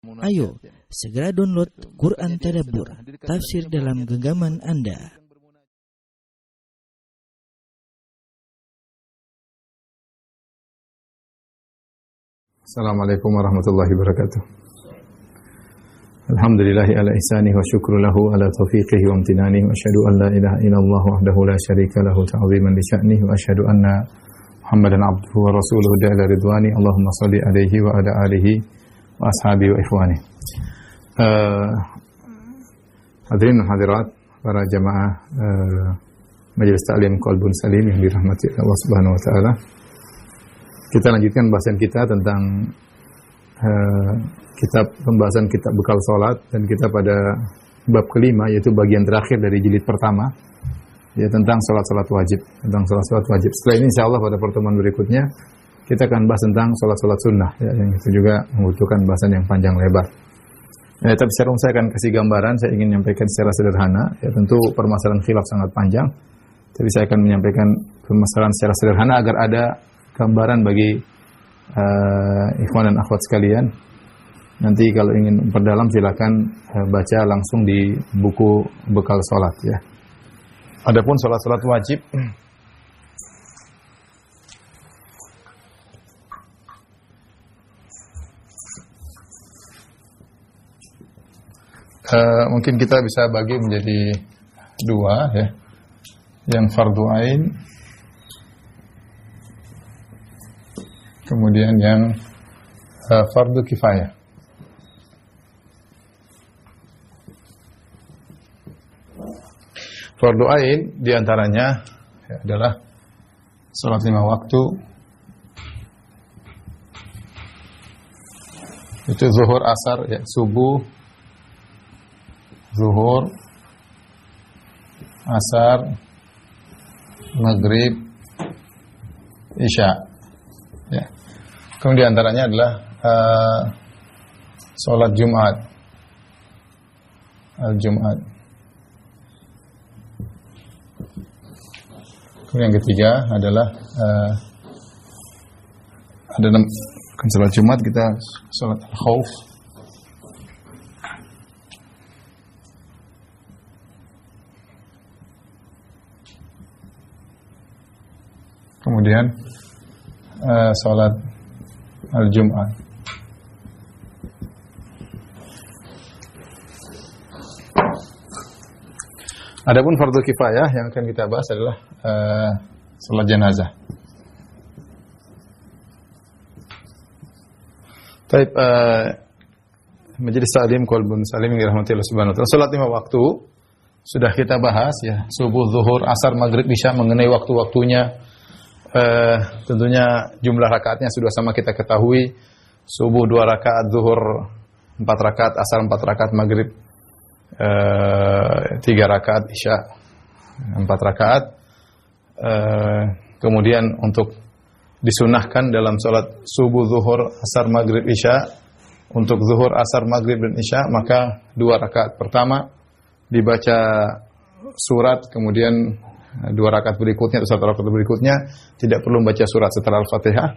Ayo, segera download Quran Tadabbur, tafsir dalam genggaman Anda. Assalamualaikum warahmatullahi wabarakatuh. Alhamdulillahi ala ihsanihi wa syukru lahu ala taufiqihi wa amtinanihi wa asyhadu an la ilaha illallah wahdahu la syarika lahu ta'ziman li sya'nihi wa asyhadu anna Muhammadan abduhu wa rasuluhu da'ila ridwani. Allahumma shalli alaihi wa ala alihi wa ashabihi wa ikhwani. Hadirin dan hadirat, para jamaah Majelis Ta'lim Qalbun Salim yang dirahmati Allah Subhanahu wa taala. Kita lanjutkan bahasan kita tentang pembahasan kitab bekal salat, dan kita pada bab kelima, yaitu bagian terakhir dari jilid pertama, ya, tentang salat-salat wajib, Setelah ini insyaallah pada pertemuan berikutnya kita akan bahas tentang salat-salat sunnah, ya, yang itu juga membutuhkan bahasan yang panjang lebar. Ya, tapi secara umum saya akan kasih gambaran, saya ingin menyampaikan secara sederhana. Ya, tentu permasalahan khilaf sangat panjang, tapi saya akan menyampaikan permasalahan secara sederhana agar ada gambaran bagi ikhwan dan akhwat sekalian. Nanti kalau ingin memperdalam silakan baca langsung di buku bekal salat, ya. Adapun salat-salat wajib, mungkin kita bisa bagi menjadi dua, ya. Yang fardu ain, kemudian yang fardu kifayah. Fardu ain diantaranya, ya, adalah salat 5 waktu, itu zuhur, asar, ya, subuh, zuhur, asar, maghrib, isya, ya. Kemudian diantaranya adalah salat Jumat, al-Jumat. Kemudian yang ketiga adalah kan salat Jumat kita salat al-khauf, kemudian salat al-Jum'ah. Adapun fardu kifayah yang akan kita bahas adalah salat jenazah. Baik, Majelis Ta'lim Qalbun Salim yang dirahmati Allah Subhanahu wa taala. Salat 5 waktu sudah kita bahas, ya, subuh, zuhur, asar, maghrib, isya, mengenai waktu-waktunya. Tentunya jumlah rakaatnya sudah sama kita ketahui. Subuh 2 rakaat, zuhur 4 rakaat, asar 4 rakaat, maghrib 3 rakaat, isya 4 rakaat. Kemudian untuk disunahkan dalam salat subuh, zuhur, asar, maghrib, isya, untuk zuhur, asar, maghrib, dan isya, maka 2 rakaat pertama dibaca surat, kemudian 2 rakaat berikutnya atau 1 rakaat berikutnya tidak perlu membaca surat setelah Al-Fatihah,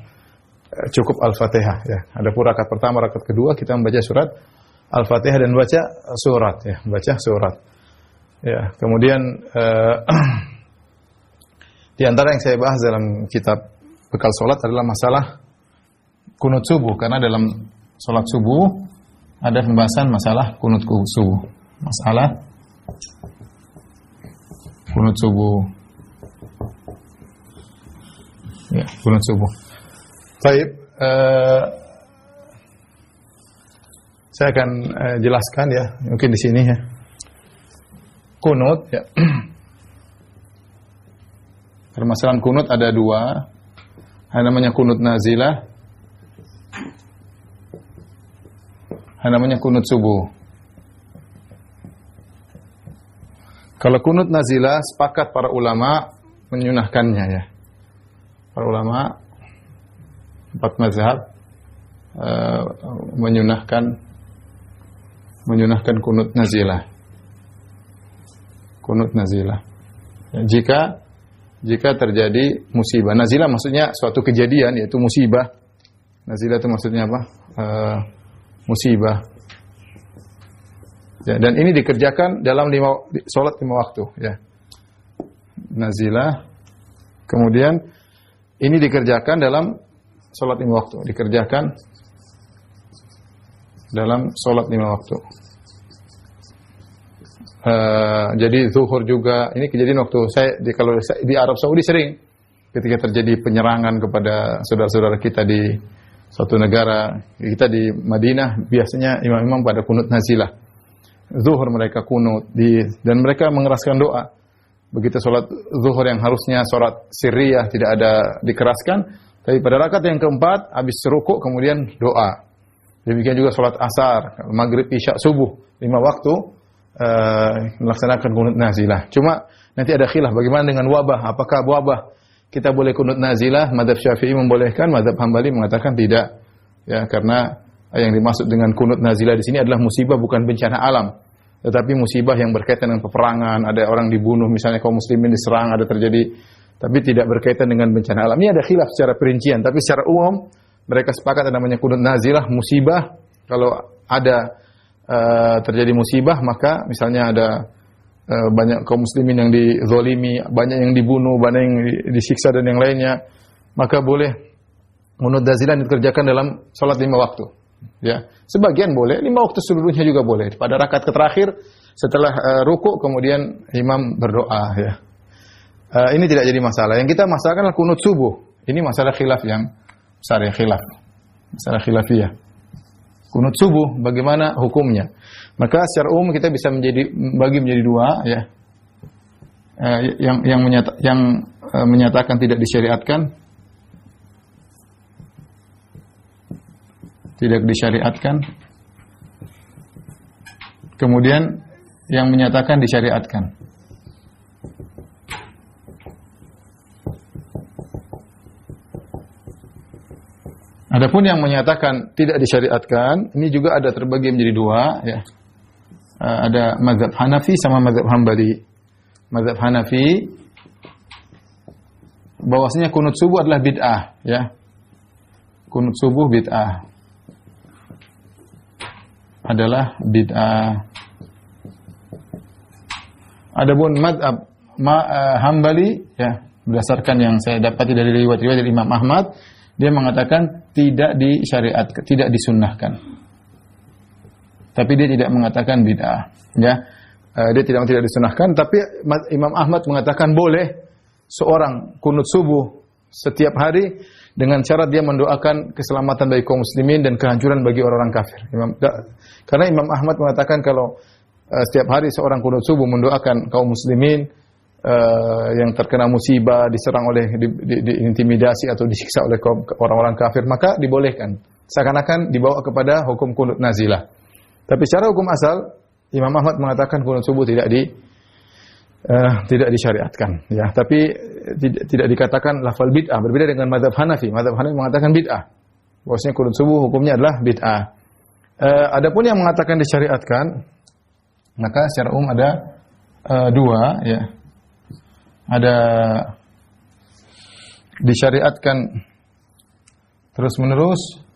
cukup Al-Fatihah, ya. Adapun rakaat pertama, rakaat kedua kita membaca surat Al-Fatihah dan baca surat, ya, baca surat. Ya, kemudian di antara yang saya bahas dalam kitab bekal salat adalah masalah kunut subuh, karena dalam salat subuh ada pembahasan masalah kunut subuh. Masalah kunut subuh. Ya, kunut subuh. Baik, saya akan jelaskan, ya, mungkin di sini, ya. Kunut, ya. Permasalahan kunut ada 2. Ada namanya kunut nazilah, ada namanya kunut subuh. Kalau kunut nazilah, sepakat para ulama menyunahkannya, ya. Para ulama 4 mazhab menyunahkan kunut nazilah. Kunut nazilah. Ya, jika terjadi musibah. Nazilah maksudnya suatu kejadian, yaitu musibah. Nazilah itu maksudnya apa? Musibah. Ya, dan ini dikerjakan dalam sholat 5 waktu. Ya. Nazilah. Kemudian ini dikerjakan dalam sholat 5 waktu. Dikerjakan dalam sholat 5 waktu. Jadi zuhur juga. Ini kejadian waktu kalau di Arab Saudi sering ketika terjadi penyerangan kepada saudara-saudara kita di suatu negara. Kita di Madinah biasanya imam-imam pada kunut nazilah. Zuhur mereka kunut dan mereka mengeraskan doa. Begitu sholat zuhur yang harusnya sholat sirriyah tidak ada dikeraskan, tapi pada rakaat yang keempat habis rukuk kemudian doa. Demikian juga sholat asar, maghrib, isya, subuh, 5 waktu melaksanakan kunut nazilah. Cuma nanti ada khilaf bagaimana dengan wabah. Apakah wabah kita boleh kunut nazilah? Mazhab Syafi'i membolehkan, mazhab Hambali mengatakan tidak. Ya, karena yang dimaksud dengan kunut nazilah di sini adalah musibah, bukan bencana alam. Tetapi musibah yang berkaitan dengan peperangan, ada orang dibunuh, misalnya kaum muslimin diserang, ada terjadi, tapi tidak berkaitan dengan bencana alam. Ini ada khilaf secara perincian, tapi secara umum mereka sepakat ada namanya kunut nazilah, musibah. Kalau ada terjadi musibah, maka misalnya ada banyak kaum muslimin yang dizolimi, banyak yang dibunuh, banyak yang disiksa dan yang lainnya, maka boleh kunut nazilah dikerjakan dalam sholat 5 waktu. Ya, sebagian boleh, 5 waktu seluruhnya juga boleh. Pada rakaat terakhir setelah rukuk kemudian imam berdoa. Ya, ini tidak jadi masalah. Yang kita masalahkan adalah kunut subuh. Ini masalah khilaf yang besar, ya, khilaf, masalah khilafiyah. Kunut subuh bagaimana hukumnya? Maka secara umum kita bisa bagi menjadi 2, ya. Yang menyatakan tidak disyariatkan, tidak disyariatkan. Kemudian yang menyatakan disyariatkan. Adapun yang menyatakan tidak disyariatkan, ini juga ada terbagi menjadi 2, ya. Ada mazhab Hanafi sama mazhab Hambali. Mazhab Hanafi bahwasanya kunut subuh adalah bid'ah, ya. Kunut subuh bid'ah. Adalah bid'ah. Adapun mazhab Hambali, ya, berdasarkan yang saya dapati dari riwayat-riwayat dari Imam Ahmad, dia mengatakan tidak disyariatkan, tidak disunnahkan. Tapi dia tidak mengatakan bid'ah, ya. Dia tidak disunnahkan, tapi Imam Ahmad mengatakan boleh seorang kunut subuh setiap hari dengan syarat dia mendoakan keselamatan bagi kaum muslimin dan kehancuran bagi orang-orang kafir. Karena Imam Ahmad mengatakan kalau setiap hari seorang kunut subuh mendoakan kaum muslimin yang terkena musibah, diserang oleh diintimidasi atau disiksa oleh orang-orang kafir, maka dibolehkan. Seakan-akan dibawa kepada hukum kunut nazilah. Tapi secara hukum asal Imam Ahmad mengatakan kunut subuh tidak disyariatkan, ya. Tapi tidak dikatakan lafal bid'ah, berbeda dengan mazhab Hanafi. Mazhab Hanafi mengatakan bid'ah. Bahwasanya kunut subuh hukumnya adalah bid'ah. Adapun yang mengatakan disyariatkan, maka secara umum ada 2, ya. Ada disyariatkan terus-menerus,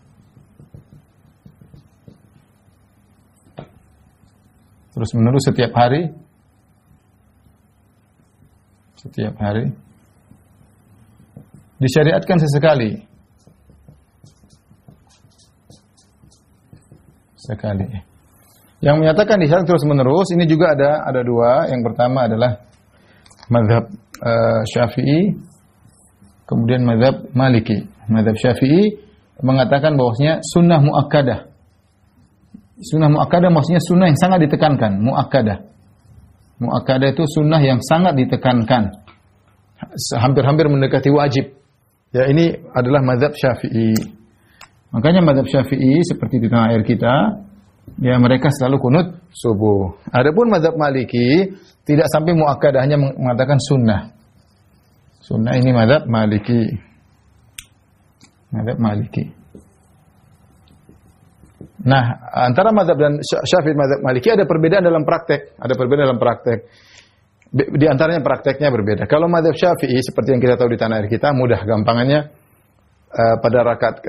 setiap hari, disyariatkan sesekali. Yang menyatakan disyariatkan terus-menerus ini juga ada 2. Yang pertama adalah mazhab Syafi'i, kemudian mazhab Maliki. Mazhab Syafi'i mengatakan bahwasanya sunnah muakkadah. Sunnah muakkadah maksudnya sunnah yang sangat ditekankan, muakkadah. Muakkadah itu sunnah yang sangat ditekankan, hampir-hampir mendekati wajib. Ya, ini adalah mazhab Syafi'i. Makanya mazhab Syafi'i seperti di tanah air kita, ya, mereka selalu kunut subuh. Adapun mazhab Maliki tidak sampai muakkadah, hanya mengatakan sunnah. Sunnah ini mazhab Maliki. Mazhab Maliki. Nah, antara mazhab dan Syafi'i, mazhab Maliki ada perbedaan dalam praktek. Di antaranya prakteknya berbeda. Kalau mazhab Syafi'i seperti yang kita tahu di tanah air kita, mudah gampangannya pada rakaat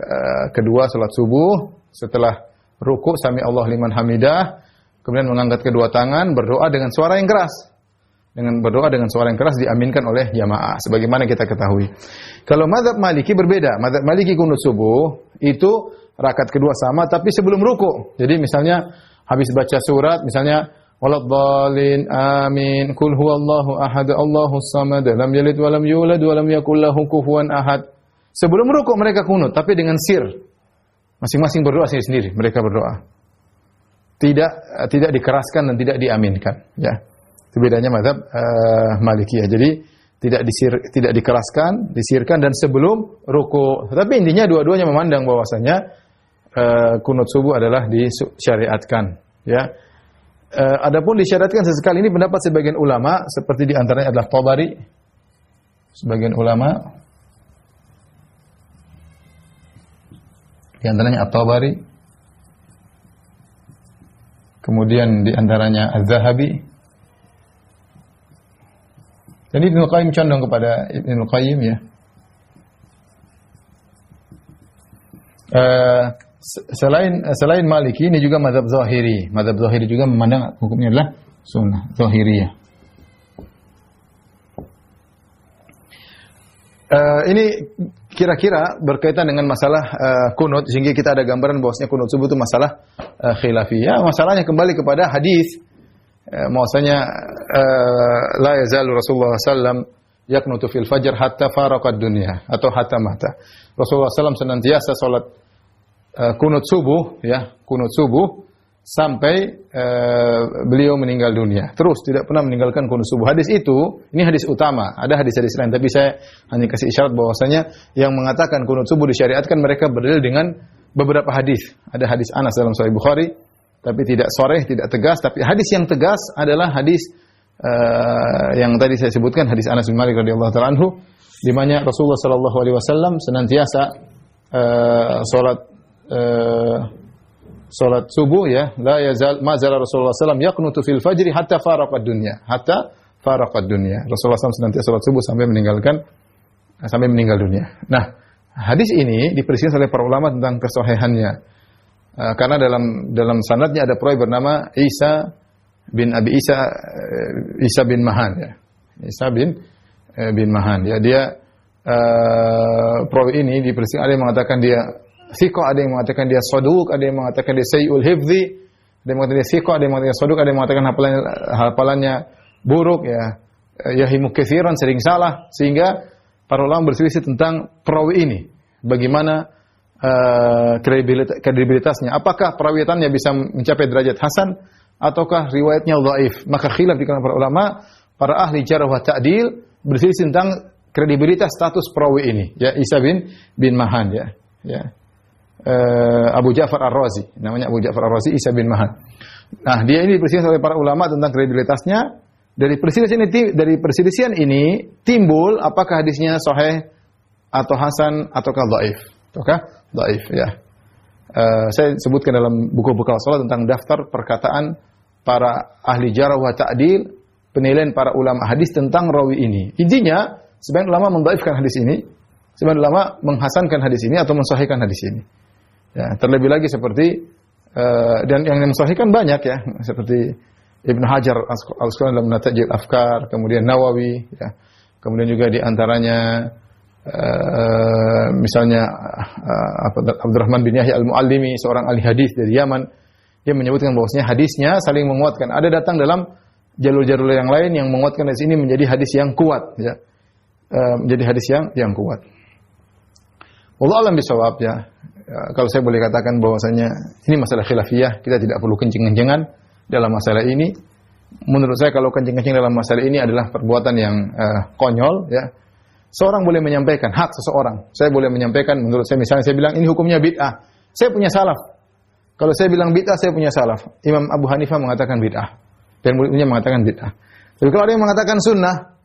kedua salat subuh setelah rukuk sami Allah liman hamidah, kemudian mengangkat kedua tangan, berdoa dengan suara yang keras. Dengan berdoa dengan suara yang keras diaminkan oleh jamaah sebagaimana kita ketahui. Kalau mazhab Maliki berbeda. Mazhab Maliki kunut subuh itu rakaat kedua sama tapi sebelum ruku. Jadi misalnya habis baca surat misalnya waladhdallin amin qul huwallahu ahad Allahus samad lam yalid wa lam yulad wa lam yakul lahu kufuwan ahad. Sebelum ruku mereka kunut tapi dengan sir. Masing-masing berdoa sendiri-sendiri, mereka berdoa. Tidak dikeraskan dan tidak diaminkan, ya. Itu bedanya mazhab Malikiyah. Jadi tidak dikeraskan, disirkan dan sebelum ruku. Tapi intinya dua-duanya memandang bahwasanya kunut subuh adalah disyariatkan, ya. Adapun disyariatkan sesekali ini pendapat sebagian ulama seperti di antaranya adalah Tabari. Sebagian ulama di antaranya At-Tabari. Kemudian di antaranya Az-Zahabi. Jadi Ibnu Qayyim condong kepada Ibnu Qayyim, ya. Selain Maliki ini juga mazhab Zahiri. Mazhab Zahiri juga memandang hukumnya adalah sunnah Zahiriyah. Ini kira-kira berkaitan dengan masalah kunut sehingga kita ada gambaran bahwasanya kunut subuh itu masalah khilafiyah. Masalahnya kembali kepada hadis. Maksudnya la yazalu Rasulullah sallam yaknutu fil fajr hatta faraqad dunya atau hatta mata. Rasulullah sallam senantiasa salat kunut subuh, ya, kunut subuh sampai beliau meninggal dunia. Terus tidak pernah meninggalkan kunut subuh. Hadis itu, ini hadis utama. Ada hadis-hadis lain tapi saya hanya kasih isyarat bahwasanya yang mengatakan kunut subuh disyariatkan mereka berdalil dengan beberapa hadis. Ada hadis Anas dalam Sahih Bukhari tapi tidak sharih, tidak tegas, tapi hadis yang tegas adalah hadis yang tadi saya sebutkan, hadis Anas bin Malik radhiyallahu taala anhu, di mana Rasulullah sallallahu alaihi wasallam senantiasa salat subuh, ya, la yazal ma zala Rasulullah sallam yaqnutu fil fajri hatta faraqad dunya, hatta faraqad dunya. Rasulullah sallallahu senantiasa salat subuh sampai meninggal dunia. Nah, hadis ini diperselisihkan oleh para ulama tentang kesahihannya. Karena dalam sanadnya ada perawi bernama Isa bin Mahan, ya. Isa bin Mahan, ya. Dia perawi ini diperselisihkan, ada yang mengatakan dia thiqah, ada yang mengatakan dia saduq, ada yang mengatakan dia sayyul hifdzi, ada yang mengatakan dia thiqah, ada yang mengatakan saduq, ada yang mengatakan hafalannya buruk, ya. Yahimu katsiran, sering salah, sehingga para ulama berselisih tentang perawi ini. Bagaimana kredibilitasnya, apakah perawitannya bisa mencapai derajat hasan ataukah riwayatnya dhaif. Maka khilaf di kalangan para ulama, para ahli jarh wa ta'dil berselisih tentang kredibilitas status perawi ini, ya, Isa bin Mahan, ya. Abu Ja'far Ar-Razi, namanya Abu Ja'far Ar-Razi, Isa bin Mahan. Nah, dia ini berselisih oleh para ulama tentang kredibilitasnya. Dari perselisihan ini timbul apakah hadisnya sahih atau hasan ataukah dhaif. Dhaif, ya. Saya sebutkan dalam buku bekal salat tentang daftar perkataan para ahli jarh wa ta'dil, penilaian para ulama hadis tentang rawi ini. Intinya, sebagian ulama mendhaifkan hadis ini, sebagian ulama menghasankan hadis ini atau mensahihkan hadis ini. Ya, terlebih lagi seperti dan yang mensahihkan banyak, ya, seperti Ibnu Hajar Al-Asqalani dalam Natajil Afkar, kemudian Nawawi, ya. Kemudian juga di antaranya misalnya Abdurrahman bin Yahya Al-Muallimi, seorang ahli hadis dari Yaman, dia menyebutkan bahwasanya hadisnya saling menguatkan. Ada datang dalam jalur-jalur yang lain yang menguatkan hadis ini menjadi hadis yang kuat, ya. Menjadi hadis yang kuat. Wallahu a'lam bishawab, ya. Kalau saya boleh katakan bahwasanya ini masalah khilafiyah, kita tidak perlu kencing-kencengan dalam masalah ini. Menurut saya kalau kencing-kencing dalam masalah ini adalah perbuatan yang konyol, ya. Seorang boleh menyampaikan hak seseorang. Saya boleh menyampaikan, menurut saya, misalnya saya bilang ini hukumnya bid'ah. Saya punya salaf. Kalau saya bilang bid'ah, saya punya salaf. Imam Abu Hanifah mengatakan bid'ah. Dan muridnya mengatakan bid'ah. Tapi kalau ada yang mengatakan sunnah,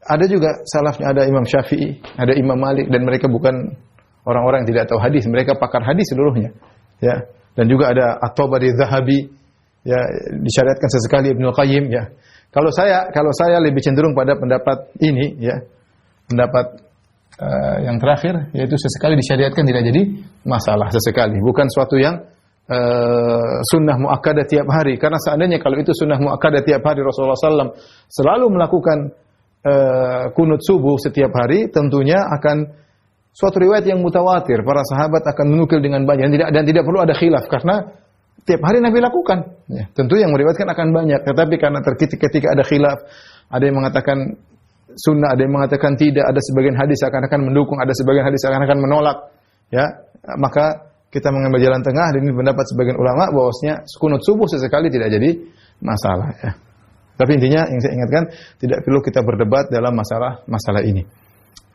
ada juga salafnya, ada Imam Syafi'i, ada Imam Malik, dan mereka bukan orang-orang yang tidak tahu hadis. Mereka pakar hadis seluruhnya. Ya. Dan juga ada At-Tabari, Zahabi, ya, disyariatkan sesekali Ibnu Qayyim, ya. Kalau saya lebih cenderung pada pendapat ini, ya. Pendapat yang terakhir, yaitu sesekali disyariatkan tidak jadi masalah, sesekali, bukan suatu yang sunnah muakkadah tiap hari. Karena seandainya kalau itu sunnah muakkadah tiap hari, Rasulullah SAW selalu melakukan kunut subuh setiap hari, tentunya akan suatu riwayat yang mutawatir. Para sahabat akan menukil dengan banyak dan tidak perlu ada khilaf karena tiap hari Nabi lakukan. Ya, tentu yang meriwayatkan akan banyak, tetapi karena ketika ada khilaf, ada yang mengatakan sunnah, ada yang mengatakan tidak, ada sebagian hadis akan mendukung, ada sebagian hadis akan menolak. Ya, maka kita mengambil jalan tengah, dan ini pendapat sebagian ulama bahwasanya kunut subuh sesekali tidak jadi masalah. Ya. Tapi intinya yang saya ingatkan, tidak perlu kita berdebat dalam masalah ini.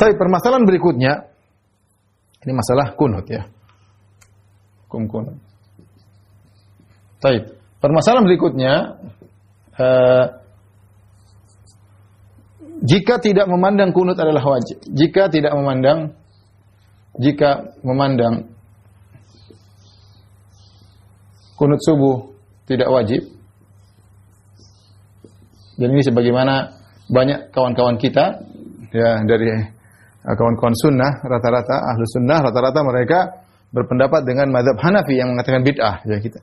Tapi permasalahan berikutnya, ini masalah kunut ya. Kunut. Baik. Permasalahan berikutnya, jika tidak memandang kunut adalah wajib, jika memandang kunut subuh tidak wajib, dan ini sebagaimana banyak kawan-kawan kita ya dari kawan-kawan sunnah, rata-rata ahlu sunnah, rata-rata mereka berpendapat dengan mazhab Hanafi yang mengatakan bid'ah ya kita.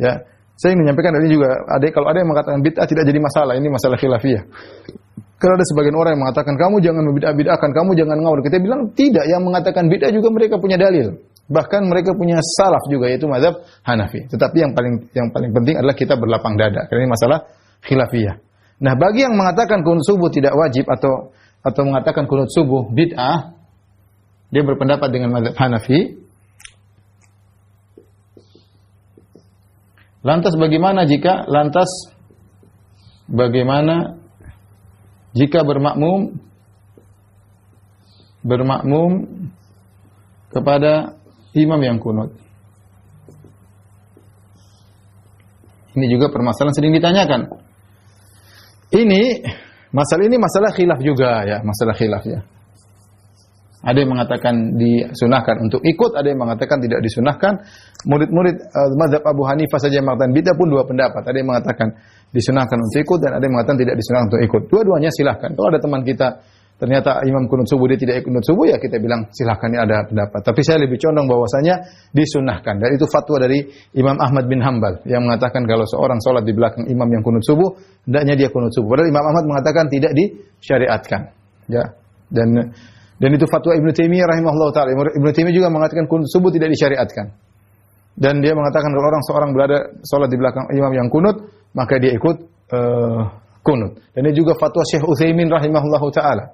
Ya, saya ingin menyampaikan tadi juga, kalau ada yang mengatakan bid'ah tidak jadi masalah, ini masalah khilafiyah. Karena ada sebagian orang yang mengatakan kamu jangan membid'ah-bid'ahkan, kamu jangan ngawur. Kita bilang tidak, yang mengatakan bid'ah juga mereka punya dalil. Bahkan mereka punya salaf juga, yaitu mazhab Hanafi. Tetapi yang paling penting adalah kita berlapang dada. Karena ini masalah khilafiyah. Nah, bagi yang mengatakan kunut subuh tidak wajib atau mengatakan kunut subuh bid'ah, dia berpendapat dengan mazhab Hanafi. Lantas bagaimana jika bermakmum kepada imam yang kunut? Ini juga permasalahan sering ditanyakan. Masalah khilaf juga ya, masalah khilaf ya. Ada yang mengatakan disunahkan untuk ikut, ada yang mengatakan tidak disunahkan. Murid-murid mazhab Abu Hanifah saja yang mengatakan bid'ah pun dua pendapat. Ada yang mengatakan disunahkan untuk ikut dan ada yang mengatakan tidak disunahkan untuk ikut. Dua-duanya silahkan. Kalau ada teman kita ternyata imam kunut subuh dia tidak ikut kunut subuh, ya kita bilang silahkan, ini ada pendapat. Tapi saya lebih condong bahwasanya disunahkan. Dan itu fatwa dari Imam Ahmad bin Hanbal yang mengatakan kalau seorang sholat di belakang imam yang kunut subuh, hendaknya dia kunut subuh. Padahal Imam Ahmad mengatakan tidak disyariatkan. Ya. Dan itu fatwa Ibnu Taimiyah rahimahullah taala. Ibnu Taimiyah juga mengatakan kunut subuh tidak disyariatkan. Dan dia mengatakan kalau seorang berada salat di belakang imam yang kunut, maka dia ikut kunut. Dan ini juga fatwa Syekh Utsaimin rahimahullah taala.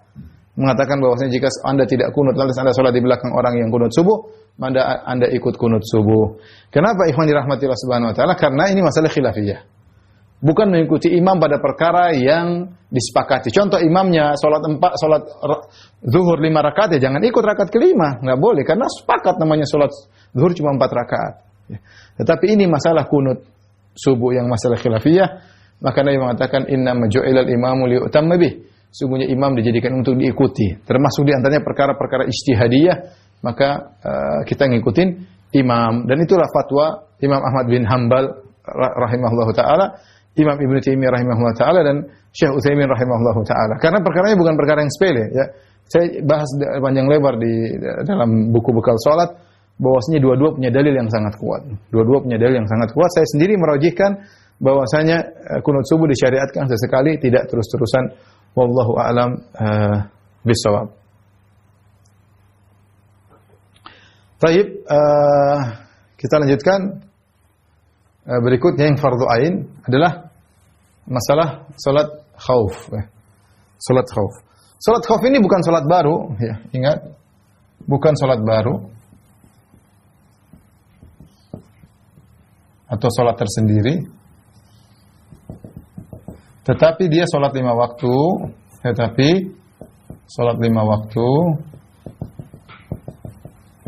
Mengatakan bahwasanya jika Anda tidak kunut lalu Anda salat di belakang orang yang kunut subuh, maka Anda ikut kunut subuh. Kenapa ikhwan dirahmati Allah Subhanahu wa taala? Karena ini masalah khilafiyah. Bukan mengikuti imam pada perkara yang disepakati. Contoh imamnya salat zuhur 5 rakaat, ya jangan ikut rakaat kelima, enggak boleh karena sepakat namanya salat zuhur cuma 4 rakaat. Tetapi ini masalah kunut subuh yang masalah khilafiyah, maka Nabi mengatakan innama ju'ilal imamu liyu'tamma bih. Sungguhnya imam dijadikan untuk diikuti. Termasuk di antaranya perkara-perkara ijtihadiyah, maka kita ngikutin imam, dan itulah fatwa Imam Ahmad bin Hanbal rahimahullahu taala, Imam Ibnu Taimiyah rahimahullah taala dan Syekh Utsaimin rahimahullah taala. Karena perkaranya bukan perkara yang sepele ya. Saya bahas panjang lebar di dalam buku bekal salat bahwasanya dua-dua punya dalil yang sangat kuat. Dua-dua punya dalil yang sangat kuat. Saya sendiri merajihkan bahwasanya kunut subuh disyariatkan sesekali, tidak terus-terusan. Wallahu a'lam bishawab. Baik, kita lanjutkan. Berikutnya yang fardhu ain adalah masalah salat khauf. Salat khauf. Salat khauf ini bukan salat baru, ya, ingat. Bukan salat baru. Atau salat tersendiri. Tetapi dia salat 5 waktu,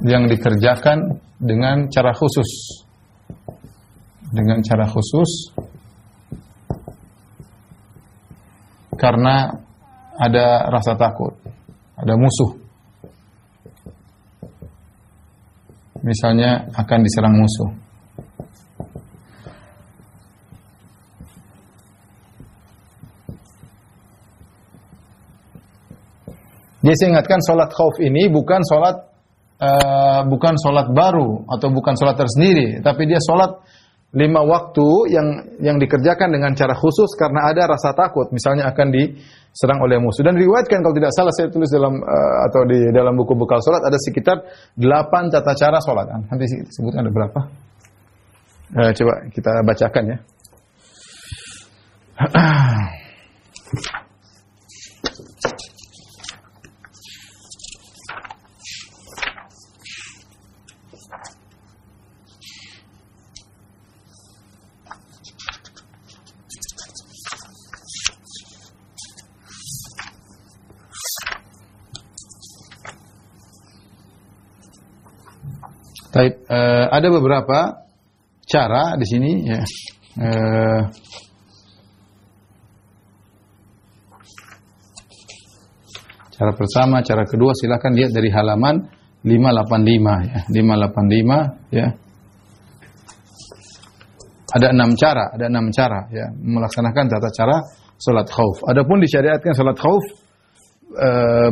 yang dikerjakan dengan cara khusus. Karena ada rasa takut, ada musuh. Misalnya akan diserang musuh. Jadi saya ingatkan salat khauf ini bukan salat bukan salat baru atau bukan salat tersendiri, tapi dia salat 5 waktu yang dikerjakan dengan cara khusus karena ada rasa takut misalnya akan diserang oleh musuh. Dan riwayatkan kalau tidak salah saya tulis dalam atau di dalam buku bekal salat ada sekitar 8 tata cara salat. Nanti sebutkan ada berapa? Coba kita bacakan ya. Baik, ada beberapa cara di sini ya. Cara pertama, cara kedua silakan lihat dari halaman 585 ya. 585 ya. Ada 6 cara ya melaksanakan tata cara salat khauf. Adapun disyariatkan salat khauf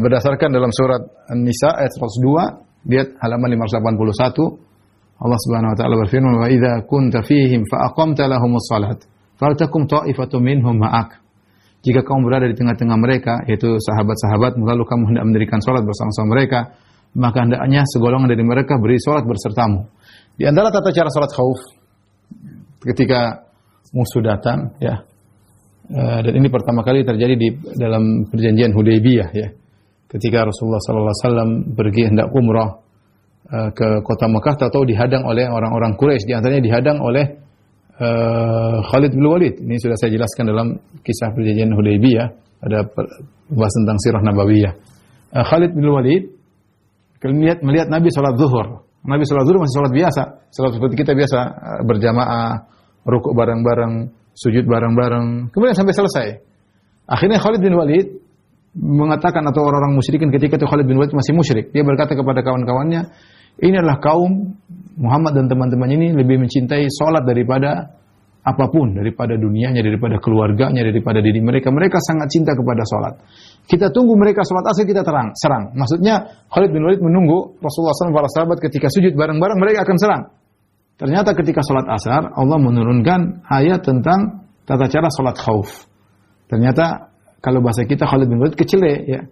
berdasarkan dalam surat An-Nisa ayat 102, lihat halaman 581. Allah Subhanahu wa taala berfirman, "Wa idza kunta fihim fa aqamta lahumus salat, faltakum ta'ifatun minhum ma'ak." Jika kamu berada di tengah-tengah mereka, yaitu sahabat-sahabat, lalu kamu hendak mendirikan salat bersama-sama mereka, maka hendaknya segolongan dari mereka beri salat bersertamu. Di antara tata cara salat khauf ketika musuh datang ya. Dan ini pertama kali terjadi di dalam perjanjian Hudaybiyah ya. Ketika Rasulullah sallallahu alaihi wasallam pergi hendak umrah ke kota Mekah, tahu dihadang oleh orang-orang Quraisy, di antaranya dihadang oleh Khalid bin Walid. Ini sudah saya jelaskan dalam kisah perjanjian Hudaybiyah, ada bahas tentang sirah nabawiyah. Khalid bin Walid melihat Nabi salat zuhur. Nabi salat zuhur masih salat biasa, salat seperti kita biasa, berjamaah, rukuk bareng-bareng, sujud bareng-bareng, kemudian sampai selesai. Akhirnya Khalid bin Walid mengatakan, atau orang-orang musyrikin ketika itu Khalid bin Walid masih musyrik, dia berkata kepada kawan-kawannya, ini adalah kaum Muhammad dan teman-teman ini lebih mencintai salat daripada apapun, daripada dunianya, daripada keluarganya, daripada diri mereka. Mereka sangat cinta kepada salat. Kita tunggu mereka salat asar, kita serang. Maksudnya Khalid bin Walid menunggu Rasulullah SAW, para sahabat ketika sujud bareng-bareng mereka akan serang. Ternyata ketika salat asar Allah menurunkan ayat tentang tata cara salat khauf. Ternyata kalau bahasa kita Khalid bin Walid kecele ya.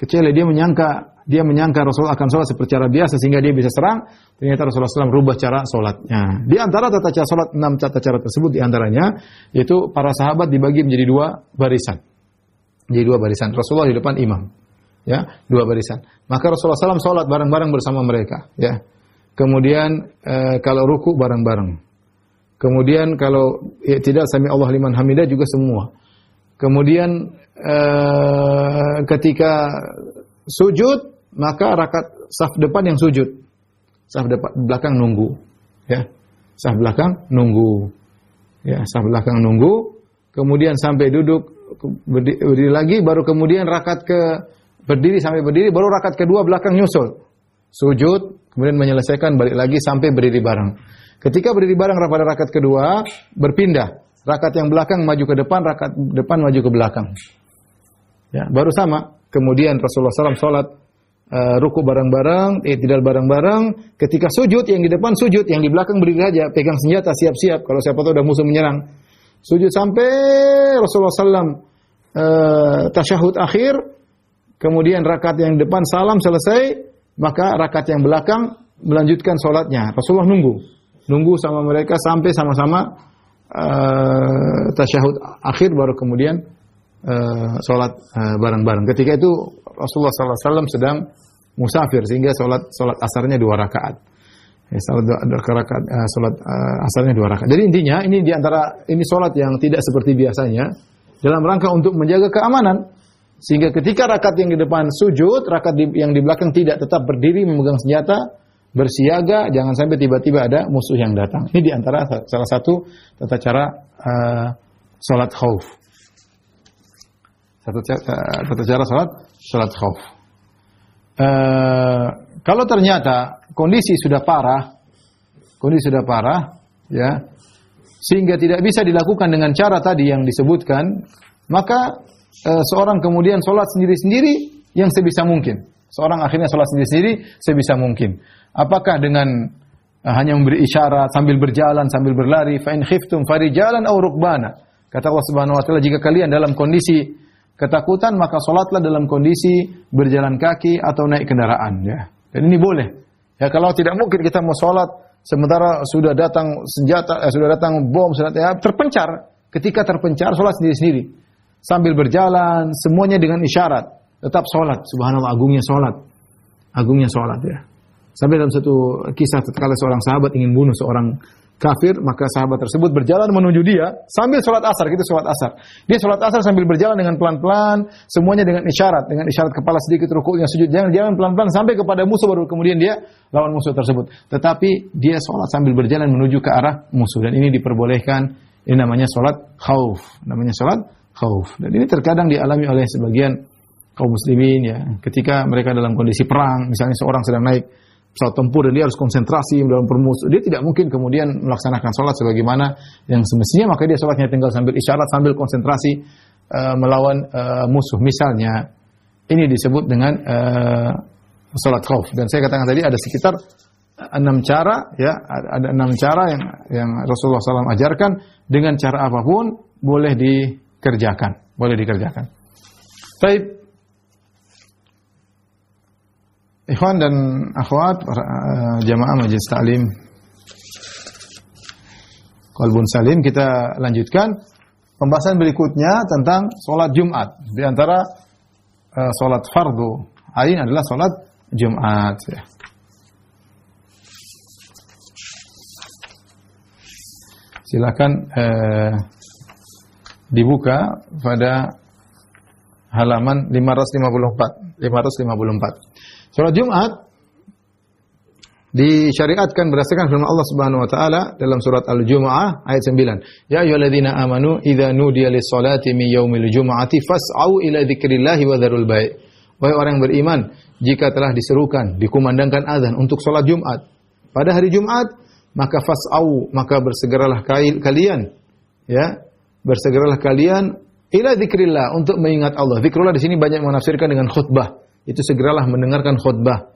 Kecele, dia menyangka Rasulullah akan salat seperti cara biasa sehingga dia bisa serang. Ternyata Rasulullah SAW rubah cara salatnya. Di antara tata cara salat, 6 tata cara tersebut di antaranya yaitu para sahabat dibagi menjadi 2 barisan. Jadi 2 barisan. Rasulullah di depan imam. Ya, 2 barisan. Maka Rasulullah SAW salat bareng-bareng bersama mereka, ya. Kemudian kalau ruku bareng-bareng. Kemudian kalau tidak sami Allah liman hamidah juga semua. Kemudian ketika sujud maka rakaat saf depan yang sujud, saf belakang nunggu, ya, saf belakang nunggu, ya, saf belakang nunggu. Kemudian sampai duduk berdiri lagi, baru kemudian rakaat berdiri sampai berdiri, baru rakaat kedua belakang nyusul, sujud, kemudian menyelesaikan balik lagi sampai berdiri bareng. Ketika berdiri bareng pada rakaat kedua berpindah. Rakaat yang belakang maju ke depan, rakaat depan maju ke belakang. Ya, baru sama. Kemudian Rasulullah SAW salat ruku bareng-bareng, i'tidal bareng-bareng. Ketika sujud, yang di depan sujud, yang di belakang berdiri saja, pegang senjata, siap-siap. Kalau siapa tahu ada musuh menyerang. Sujud sampai Rasulullah SAW tasyahud akhir. Kemudian rakaat yang di depan salam selesai, maka rakaat yang belakang melanjutkan salatnya. Rasulullah nunggu sama mereka sampai sama-sama tasyahud akhir, baru kemudian salat bareng-bareng. Ketika itu Rasulullah SAW sedang musafir sehingga salat asarnya 2 rakaat. Salat asarnya 2 rakaat. Jadi intinya ini diantara ini salat yang tidak seperti biasanya dalam rangka untuk menjaga keamanan, sehingga ketika rakaat yang di depan sujud, rakaat yang di belakang tidak, tetap berdiri memegang senjata, bersiaga, jangan sampai tiba-tiba ada musuh yang datang. Ini diantara salah satu tata cara salat khauf. Tata cara salat khauf. Kalau ternyata kondisi sudah parah, ya, sehingga tidak bisa dilakukan dengan cara tadi yang disebutkan, maka seorang kemudian salat sendiri-sendiri yang sebisa mungkin. Seorang akhirnya sholat sendiri-sendiri sebisa mungkin. Apakah dengan hanya memberi isyarat sambil berjalan, sambil berlari, fa in khiftum farijalan aw rukbana. Kata Allah Subhanahu wa taala, jika kalian dalam kondisi ketakutan maka salatlah dalam kondisi berjalan kaki atau naik kendaraan, ya. Dan ini boleh. Ya, kalau tidak mungkin kita mau salat sementara sudah datang senjata, sudah datang bom, sudah terpencar. Ketika terpencar salat sendiri-sendiri. Sambil berjalan, semuanya dengan isyarat. Tetap sholat, subhanallah, agungnya sholat ya. Sampai dalam satu kisah tatkala seorang sahabat ingin bunuh seorang kafir, maka sahabat tersebut berjalan menuju dia sambil sholat asar, gitu sholat asar. Dia sholat asar sambil berjalan dengan pelan-pelan, semuanya dengan isyarat kepala sedikit, rukuknya sujud, jangan pelan-pelan sampai kepada musuh baru kemudian dia lawan musuh tersebut. Tetapi dia sholat sambil berjalan menuju ke arah musuh dan ini diperbolehkan, ini namanya sholat khauf, Dan ini terkadang dialami oleh sebagian kaum muslimin ya, ketika mereka dalam kondisi perang, misalnya seorang sedang naik pesawat tempur dan dia harus konsentrasi dalam permusuh, dia tidak mungkin kemudian melaksanakan sholat sebagaimana yang semestinya, maka dia sholatnya tinggal sambil isyarat, sambil konsentrasi melawan musuh. Misalnya, ini disebut dengan sholat khauf. Dan saya katakan tadi ada sekitar 6 cara, ya, ada 6 cara yang Rasulullah SAW ajarkan, dengan cara apapun boleh dikerjakan. Baik. Ikhwan dan akhwat, jamaah majelis taklim Qalbun Salim, kita lanjutkan pembahasan berikutnya tentang salat Jumat. Di antara salat fardu ain adalah salat Jumat ya. Silakan dibuka pada halaman 554. Salat Jumat disyariatkan berdasarkan firman Allah Subhanahu wa taala dalam surat Al-Jumu'ah ayat 9. Ya ayyuhalladzina amanu idza nudiya lis-salati min yaumil jumu'ati fas'au ila dzikrillahi wa dzarul bai'. Wahai orang yang beriman, jika telah diserukan, dikumandangkan azan untuk salat Jumat pada hari Jumat, maka fas'au, maka bersegeralah kalian, ya. Bersegeralah kalian ila dzikrillah, untuk mengingat Allah. Zikrullah di sini banyak menafsirkan dengan khutbah. Itu segeralah mendengarkan khutbah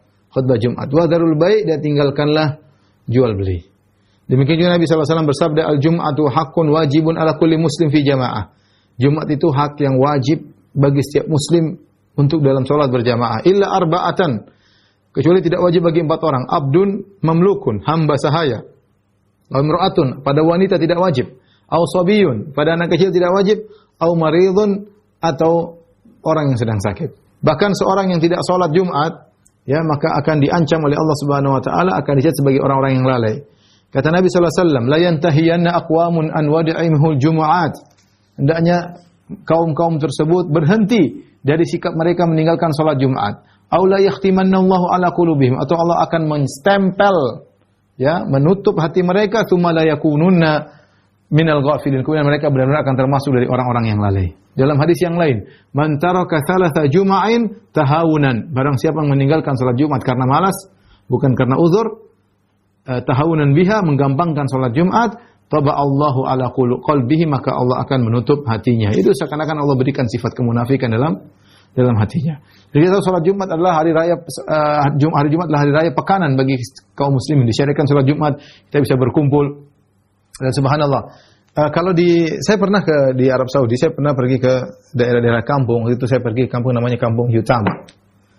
Jumat. Wa dzarul bai', dan tinggalkanlah jual beli. Demikian juga Nabi SAW bersabda, al-jum'atu haqqun wajibun ala kulli muslim fi jamaah. Jumat itu hak yang wajib bagi setiap muslim untuk dalam salat berjamaah. Illa arba'atan, kecuali tidak wajib bagi 4 orang. Abdun mamlukun, hamba sahaya. Aw imra'atun, pada wanita tidak wajib. Aw sabiyun, pada anak kecil tidak wajib. Aw maridun, atau orang yang sedang sakit. Bahkan seorang yang tidak salat Jumat, ya, maka akan diancam oleh Allah Subhanahu wa taala, akan dicatat sebagai orang-orang yang lalai. Kata Nabi sallallahu alaihi wasallam, la yantahiyanna aqwamun an wad'ihimul jumu'at. Hendaknya kaum-kaum tersebut berhenti dari sikap mereka meninggalkan salat Jumat. Aw la yahtimannallahu ala qulubihim, atau Allah akan menstempel, ya, menutup hati mereka, tsumma la yakununna minal ghafilin, kemudian mereka benar-benar akan termasuk dari orang-orang yang lalai. Dalam hadis yang lain, man taraka thalatha juma'in tahawunan, barang siapa yang meninggalkan salat Jumat karena malas, bukan karena uzur, tahawunan biha, menggampangkan salat Jumat, taba Allahu ala qalbihi, maka Allah akan menutup hatinya. Itu seakan-akan Allah berikan sifat kemunafikan dalam hatinya. Jadi kita tahu salat Jumat adalah hari raya, hari Jumat adalah hari raya pekanan bagi kaum muslimin. Disyariatkan salat Jumat, kita bisa berkumpul. Dan subhanallah, kalau saya pernah di Arab Saudi, saya pernah pergi ke daerah-daerah kampung. Waktu itu saya pergi ke kampung namanya Kampung Yutama,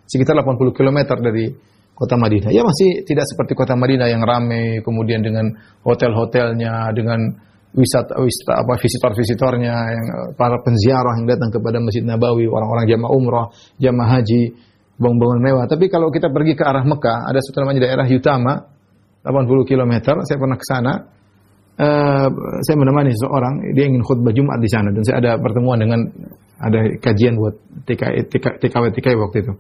sekitar 80 km dari kota Madinah. Ya, masih tidak seperti kota Madinah yang ramai, kemudian dengan hotel-hotelnya, dengan visitor-visitornya, yang para penziarah yang datang kepada Masjid Nabawi, orang-orang jamaah umrah, jamaah haji, bangun-bangun mewah. Tapi kalau kita pergi ke arah Mekah, ada satu namanya daerah Yutama, 80 km. Saya pernah ke sana. Saya menemani seseorang, dia ingin khutbah Jumat di sana, dan saya ada pertemuan dengan, ada kajian buat TKW waktu itu.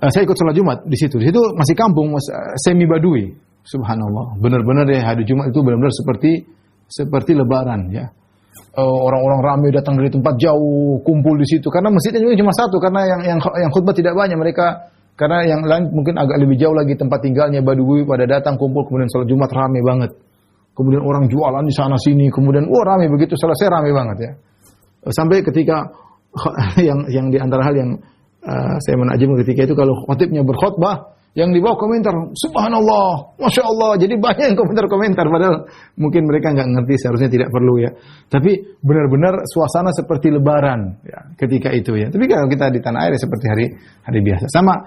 Saya ikut sholat Jumat di situ. Di situ masih kampung, semi badui. Subhanallah, benar-benar ya, hari Jumat itu benar-benar seperti Lebaran ya. Orang-orang ramai datang dari tempat jauh, kumpul di situ. Karena masjidnya juga cuma satu, karena yang khutbah tidak banyak mereka. Karena yang lain mungkin agak lebih jauh lagi tempat tinggalnya, badui pada datang kumpul, kemudian sholat Jumat ramai banget. Kemudian orang jualan di sana sini, kemudian ramai begitu selesai, ramai banget ya. Sampai ketika yang di antara hal yang saya menakjub ketika itu kalau khatibnya berkhutbah, yang di bawah komentar, subhanallah, masya Allah. Jadi banyak yang komentar-komentar, padahal mungkin mereka nggak ngerti, seharusnya tidak perlu ya. Tapi benar-benar suasana seperti lebaran ya, ketika itu ya. Tapi kalau kita di tanah air seperti hari biasa. Sama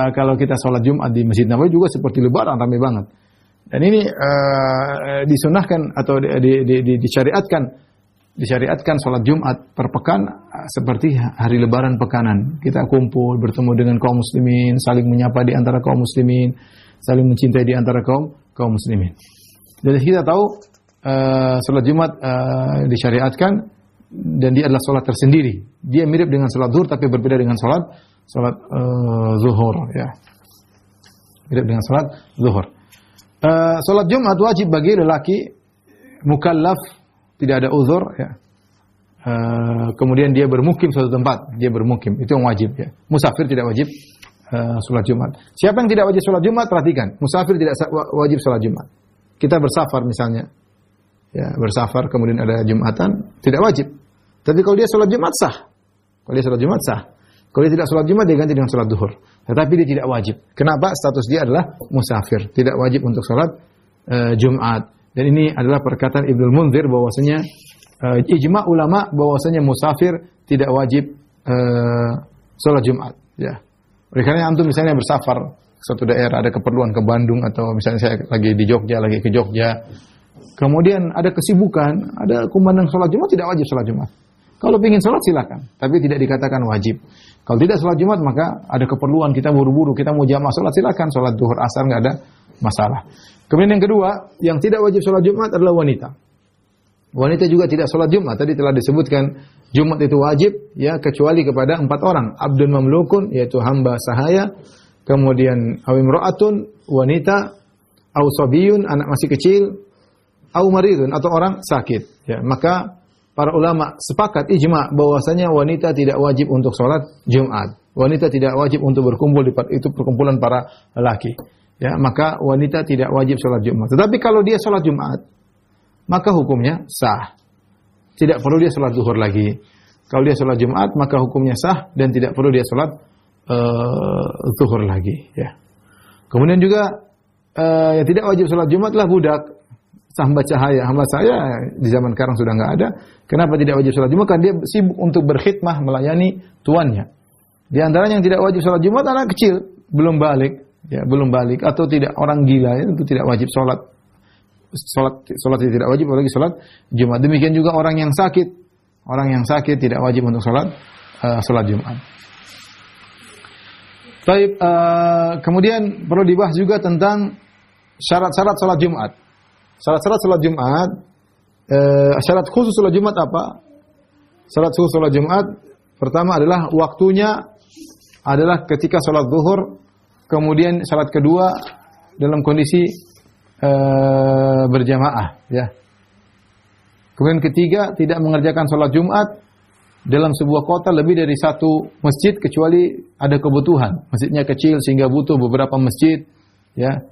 kalau kita sholat Jumat di Masjid Nabawi juga seperti lebaran, ramai banget. Dan ini disunahkan atau disyariatkan sholat Jumat per pekan seperti hari lebaran pekanan. Kita kumpul, bertemu dengan kaum muslimin, saling menyapa di antara kaum muslimin, saling mencintai di antara kaum muslimin. Jadi kita tahu sholat Jumat disyariatkan dan dia adalah sholat tersendiri. Dia mirip dengan sholat zuhur tapi berbeda dengan sholat zuhur ya. Mirip dengan sholat zuhur. Sholat Jumat wajib bagi lelaki mukallaf, tidak ada uzur ya. Kemudian dia bermukim suatu tempat, dia bermukim, itu yang wajib ya. Musafir tidak wajib sholat Jumat. Siapa yang tidak wajib sholat Jumat? Perhatikan, musafir tidak wajib sholat Jumat. Kita bersafar misalnya, ya bersafar kemudian ada Jumatan, tidak wajib. Tapi kalau dia sholat Jumat sah. Kalau dia sholat Jumat sah. Kalau dia tidak sholat Jumat dia ganti dengan sholat duhur. Tetapi dia tidak wajib. Kenapa? Status dia adalah musafir, tidak wajib untuk sholat Jumat. Dan ini adalah perkataan Ibnul Munzir bahwasanya ijma ulama bahwasanya musafir tidak wajib sholat Jumat. Ya. Oleh karena antum misalnya bersafar ke suatu daerah, ada keperluan ke Bandung atau misalnya saya lagi di Jogja, lagi ke Jogja, kemudian ada kesibukan, ada kumandang sholat Jumat, tidak wajib sholat Jumat. Kalau ingin sholat silakan, tapi tidak dikatakan wajib. Kalau tidak sholat Jumat maka ada keperluan, kita buru-buru, kita mau jamaah sholat, silakan sholat duhur asar, nggak ada masalah. Kemudian yang kedua, yang tidak wajib sholat Jumat adalah wanita. Wanita juga tidak sholat Jumat. Tadi telah disebutkan Jumat itu wajib ya kecuali kepada 4 orang. Abdun mamlukun yaitu hamba sahaya, kemudian awimro'atun wanita, au sabiyun anak masih kecil, au maridun atau orang sakit. Ya, maka para ulama sepakat ijma bahwasanya wanita tidak wajib untuk sholat Jumat. Wanita tidak wajib untuk berkumpul di itu perkumpulan para lelaki. Ya, maka wanita tidak wajib sholat Jumat. Tetapi kalau dia sholat Jumat, maka hukumnya sah. Tidak perlu dia sholat zuhur lagi. Kalau dia sholat Jumat, maka hukumnya sah dan tidak perlu dia sholat zuhur lagi. Ya. Kemudian juga yang tidak wajib sholat Jumat lah budak. Hamba cahaya. Hamba saya di zaman sekarang sudah nggak ada. Kenapa tidak wajib sholat Jumat? Karena dia sibuk untuk berkhidmah melayani tuannya. Di antaranya yang tidak wajib sholat Jumat anak kecil, belum balik. Ya, belum balik atau tidak orang gila ya, itu tidak wajib sholat tidak wajib apalagi sholat Jumat. Demikian juga orang yang sakit tidak wajib untuk sholat Jumat. Baik, kemudian perlu dibahas juga tentang syarat-syarat sholat Jumat. Syarat-syarat sholat Jumat, syarat khusus sholat Jumat apa? Syarat khusus sholat Jumat pertama adalah waktunya adalah ketika sholat zuhur. Kemudian syarat kedua dalam kondisi berjamaah, ya. Kemudian ketiga tidak mengerjakan sholat Jumat dalam sebuah kota lebih dari satu masjid kecuali ada kebutuhan. Masjidnya kecil sehingga butuh beberapa masjid, ya.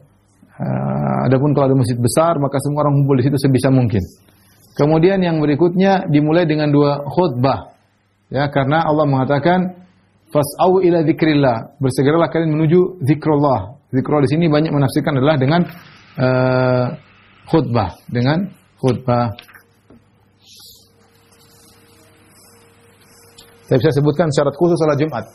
Adapun kalau ada masjid besar maka semua orang kumpul di situ sebisa mungkin. Kemudian yang berikutnya dimulai dengan 2 khutbah, ya, karena Allah mengatakan fas'au ila dzikrillah, bersegeralah kalian menuju zikrullah. Zikrullah di sini banyak menafsirkan adalah dengan khutbah, Saya bisa sebutkan syarat khusus salat Jumat.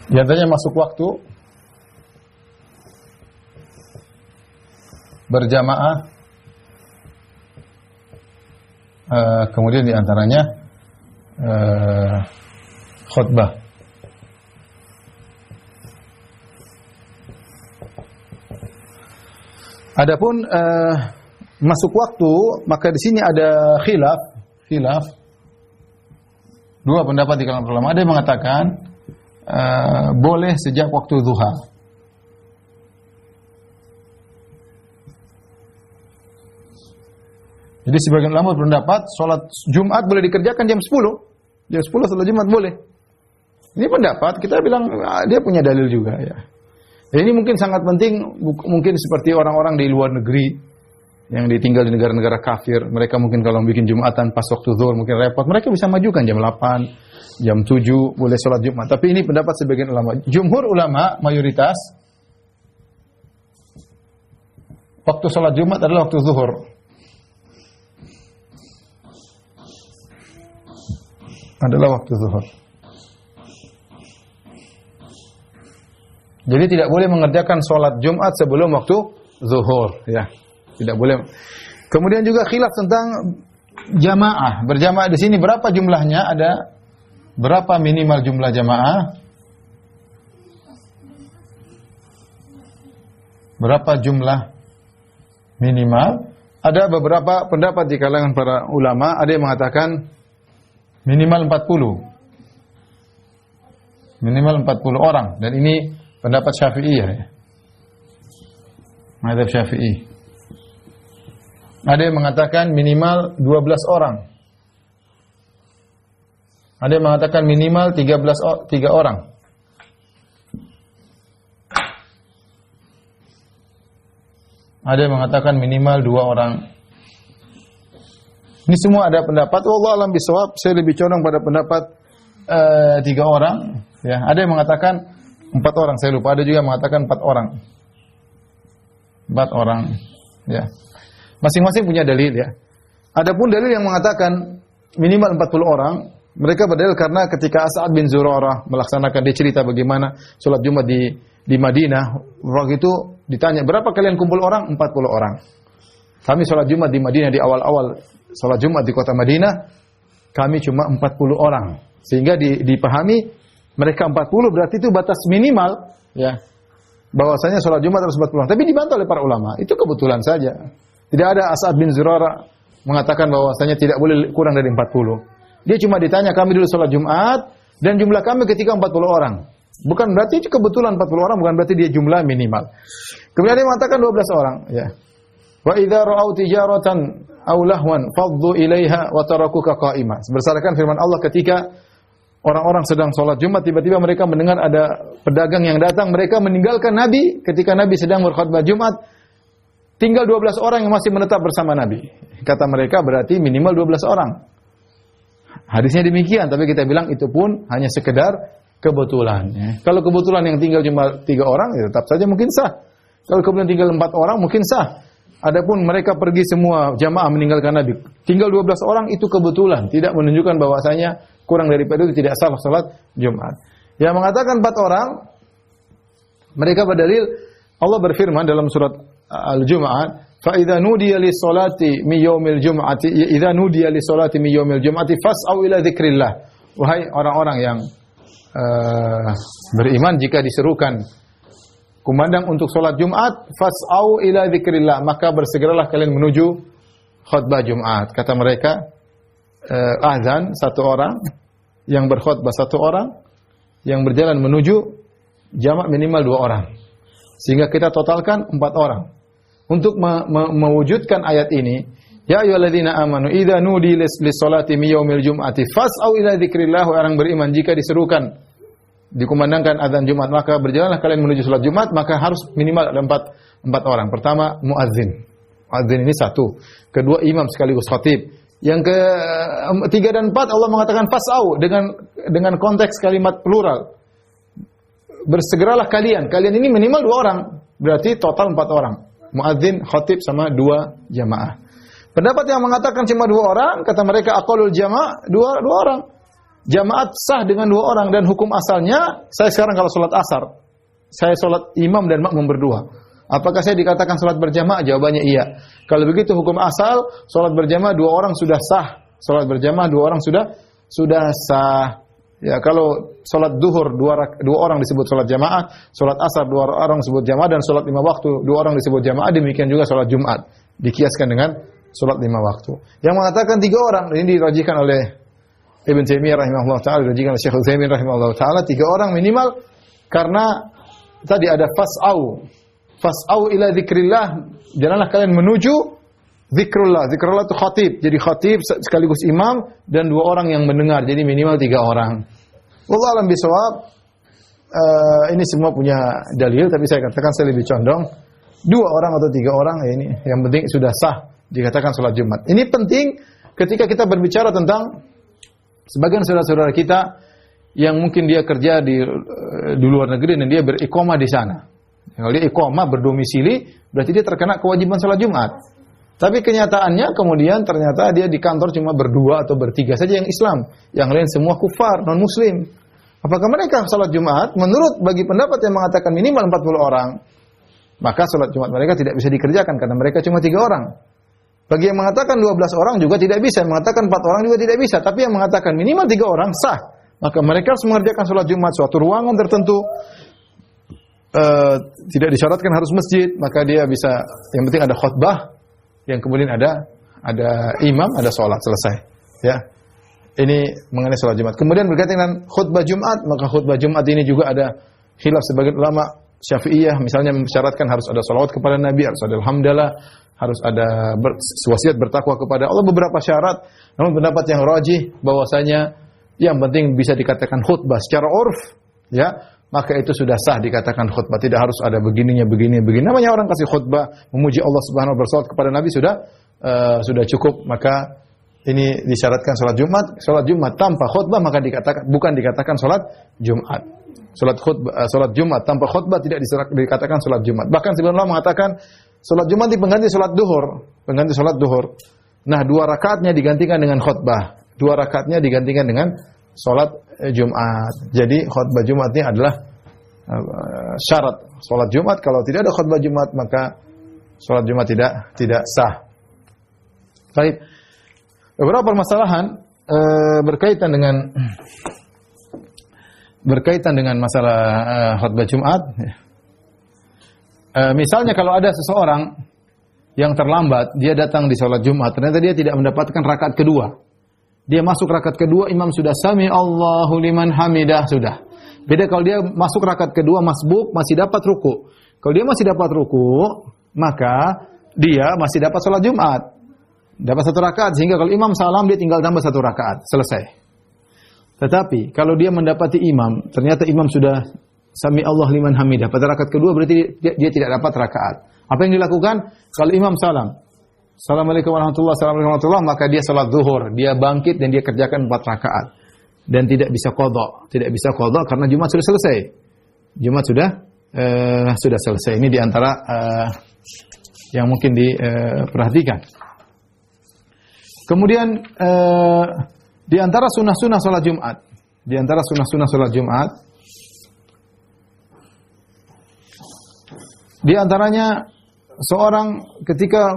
Di antaranya masuk waktu, berjamaah, kemudian di antaranya khutbah. Adapun masuk waktu, maka di sini ada khilaf. 2 pendapat di kalangan ulama. Ada yang mengatakan boleh sejak waktu duha. Jadi sebagian ulama berpendapat sholat Jumat boleh dikerjakan jam 10. Jam 10 sholat Jumat boleh. Ini pendapat, kita bilang dia punya dalil juga ya. Ya, ini mungkin sangat penting, mungkin seperti orang-orang di luar negeri yang ditinggal di negara-negara kafir. Mereka mungkin kalau bikin Jumatan pas waktu zuhur mungkin repot. Mereka bisa majukan jam 8, jam 7 boleh sholat Jumat. Tapi ini pendapat sebagian ulama. Jumhur ulama mayoritas waktu sholat Jumat adalah waktu zuhur. Adalah waktu zuhur. Jadi tidak boleh mengerjakan sholat Jumat sebelum waktu zuhur, ya. Tidak boleh. Kemudian juga khilaf tentang jamaah. Berjamaah di sini berapa jumlahnya? Ada berapa minimal jumlah jamaah? Berapa jumlah minimal? Ada beberapa pendapat di kalangan para ulama. Ada yang mengatakan minimal 40. Minimal 40 orang. Dan ini pendapat Syafi'iyah ya. Mazhab Syafi'i. Ada yang mengatakan minimal 12 orang. Ada yang mengatakan minimal 3 orang. Ada yang mengatakan minimal 2 orang. Ini semua ada pendapat. Wallahu a'lam bishawab. Saya lebih condong pada pendapat 3 orang. Ya, ada yang mengatakan 4 orang. Saya lupa. Ada juga yang mengatakan 4 orang. 4 orang. Ya. Masing-masing punya dalil ya. Adapun dalil yang mengatakan minimal 40 orang, mereka berdalil karena ketika As'ad bin Zurarah melaksanakan, dia cerita bagaimana sholat Jumat di Madinah. Waktu itu ditanya, berapa kalian kumpul orang? 40 orang. Kami sholat Jumat di Madinah di awal-awal sholat Jumat di kota Madinah, kami cuma 40 orang. Sehingga dipahami mereka 40 berarti itu batas minimal ya. Bahwasanya sholat Jumat harus 40 orang. Tapi dibantah oleh para ulama. Itu kebetulan saja. Tidak ada As'ad bin Zurarah mengatakan bahwasanya tidak boleh kurang dari 40. Dia cuma ditanya, kami dulu sholat Jumat dan jumlah kami ketika 40 orang. Bukan berarti itu kebetulan 40 orang, bukan berarti dia jumlah minimal. Kemudian dia mengatakan 12 orang, ya. Wa idza ra'au tijaratan aw lahwan faddu ilaiha wa tarakuka qa'ima. Berdasarkan firman Allah, ketika orang-orang sedang sholat Jumat, tiba-tiba mereka mendengar ada pedagang yang datang, mereka meninggalkan Nabi ketika Nabi sedang berkhutbah Jumat. Tinggal 12 orang yang masih menetap bersama Nabi. Kata mereka berarti minimal 12 orang. Hadisnya demikian, tapi kita bilang itu pun hanya sekedar kebetulan. Ya. Kalau kebetulan yang tinggal cuma 3 orang, ya tetap saja mungkin sah. Kalau kemudian tinggal 4 orang, mungkin sah. Adapun mereka pergi semua jamaah meninggalkan Nabi, tinggal 12 orang, itu kebetulan. Tidak menunjukkan bahwasanya kurang daripada itu tidak sah salat Jumat. Yang mengatakan 4 orang, mereka berdalil, Allah berfirman dalam surat Al-Jumu'ah, fa idza nudiya lis-salati min yaumil jum'ati idza nudiya lis-salati min yaumil jum'ati fas'au ila dzikrillah. Wahai orang-orang yang beriman, jika diserukan kumandang untuk salat Jumat, fas'au ila dzikrillah, maka bersegeralah kalian menuju khutbah Jumat. Kata mereka, azan 1 orang, yang berkhutbah 1 orang, yang berjalan menuju jamak minimal 2 orang. Sehingga kita totalkan 4 orang. Untuk mewujudkan ayat ini, ya ayyuhalladzina amanu idza nudi lis-salati min yaumil jum'ati fas'au ila dzikrillah, orang beriman, jika diserukan dikumandangkan azan Jumat, maka berjalanlah kalian menuju salat Jumat, maka harus minimal ada 4 orang. Pertama, muadzin. Muadzin ini 1. Kedua, imam sekaligus khatib. Yang ke-3 dan 4 Allah mengatakan fas'au dengan konteks kalimat plural. Bersegeralah kalian. Kalian ini minimal 2 orang. Berarti total 4 orang. Muadzin, khatib sama 2 jamaah. Pendapat yang mengatakan cuma 2 orang, kata mereka aqallul jamaah 2 orang. Jamaat sah dengan 2 orang, dan hukum asalnya, saya sekarang kalau salat asar, saya salat imam dan makmum berdua. Apakah saya dikatakan salat berjamaah? Jawabannya iya. Kalau begitu hukum asal, salat berjamaah 2 orang sudah sah. Salat berjamaah 2 orang sudah sah. Ya, kalau salat duhur 2 orang disebut salat jamaah, salat asar 2 orang disebut jamaah, dan salat 5 waktu 2 orang disebut jamaah. Demikian juga salat Jumat dikiaskan dengan salat 5 waktu. Yang mengatakan 3 orang, ini dirajihkan oleh Ibn Taimiyah rahimahullah taala, dirajihkan oleh Syekh Utsaimin rahimahullah taala, 3 orang minimal, karena tadi ada fas'au ila dzikrillah, jalanlah kalian menuju Zikrullah itu khatib. Jadi khatib sekaligus imam dan 2 orang yang mendengar. Jadi minimal 3 orang. Wallahu a'lam bishawab. Ini semua punya dalil, tapi saya katakan saya lebih condong 2 orang atau 3 orang, ya ini yang penting sudah sah dikatakan sholat Jumat. Ini penting ketika kita berbicara tentang sebagian saudara-saudara kita yang mungkin dia kerja di luar negeri dan dia beriqamah di sana. Kalau dia iqamah berdomisili, berarti dia terkena kewajiban sholat Jumat. Tapi kenyataannya kemudian ternyata dia di kantor cuma berdua atau bertiga saja yang Islam, yang lain semua kufar, non Muslim. Apakah mereka sholat Jumat? Menurut bagi pendapat yang mengatakan minimal 40 orang, maka sholat Jumat mereka tidak bisa dikerjakan karena mereka cuma 3 orang. Bagi yang mengatakan 12 orang juga tidak bisa, yang mengatakan 4 orang juga tidak bisa. Tapi yang mengatakan minimal 3 orang sah. Maka mereka harus mengerjakan sholat Jumat suatu ruangan tertentu. Tidak disyaratkan harus masjid, maka dia bisa. Yang penting ada khutbah, yang kemudian ada imam, ada sholat selesai. Ya. Ini mengenai sholat Jumat. Kemudian berkaitan dengan khutbah Jumat, maka khutbah Jumat ini juga ada khilaf sebagian ulama Syafi'iyah, misalnya mensyaratkan harus ada salawat kepada Nabi, harus ada alhamdulillah, harus ada wasiat bertakwa kepada Allah, beberapa syarat. Namun pendapat yang rajih bahwasanya yang penting bisa dikatakan khutbah secara urf, ya, maka itu sudah sah dikatakan khutbah. Tidak harus ada begini. Namanya orang kasih khutbah memuji Allah Subhanahu wa taala, bersalawat kepada Nabi sudah cukup. Maka ini disyaratkan salat Jumat tanpa khutbah maka bukan dikatakan salat Jumat. Salat Jumat tanpa khutbah tidak dikatakan salat Jumat. Bahkan sebagian ulama mengatakan salat Jumat pengganti salat duhur. Nah, 2 rakaatnya digantikan dengan khutbah. 2 rakaatnya digantikan dengan salat Jumat. Jadi khutbah Jumat ini adalah syarat salat Jumat. Kalau tidak ada khutbah Jumat maka salat Jumat tidak sah. Baik. Beberapa permasalahan berkaitan dengan masalah khutbah Jumat. Misalnya kalau ada seseorang yang terlambat, dia datang di sholat Jumat, ternyata dia tidak mendapatkan rakaat kedua. Dia masuk rakaat kedua, imam sudah sami Allahu liman hamidah, sudah. Beda kalau dia masuk rakaat kedua masbuk, masih dapat ruku. Kalau dia masih dapat ruku, maka dia masih dapat sholat Jumat. Dapat 1 rakaat, sehingga kalau imam salam dia tinggal tambah 1 rakaat, selesai. Tetapi kalau dia mendapati imam, ternyata imam sudah sami Allah liman hamidah, pada rakaat kedua berarti dia tidak dapat rakaat. Apa yang dilakukan? Kalau imam salam, Assalamualaikum warahmatullahi, maka dia salat zuhur, dia bangkit dan dia kerjakan 4 rakaat. Dan tidak bisa qadha karena Jumat sudah selesai. Jumat sudah selesai. Ini di antara yang mungkin diperhatikan. Kemudian di antara sunnah-sunnah salat Jumat, di antaranya seorang ketika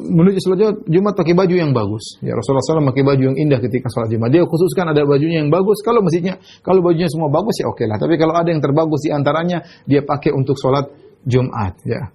menuju salat Jumat pakai baju yang bagus. Ya, Rasulullah SAW pakai baju yang indah ketika salat Jumat. Dia khususkan ada bajunya yang bagus. Kalau bajunya semua bagus ya oke lah. Tapi kalau ada yang terbagus di antaranya dia pakai untuk salat Jumat. Ya.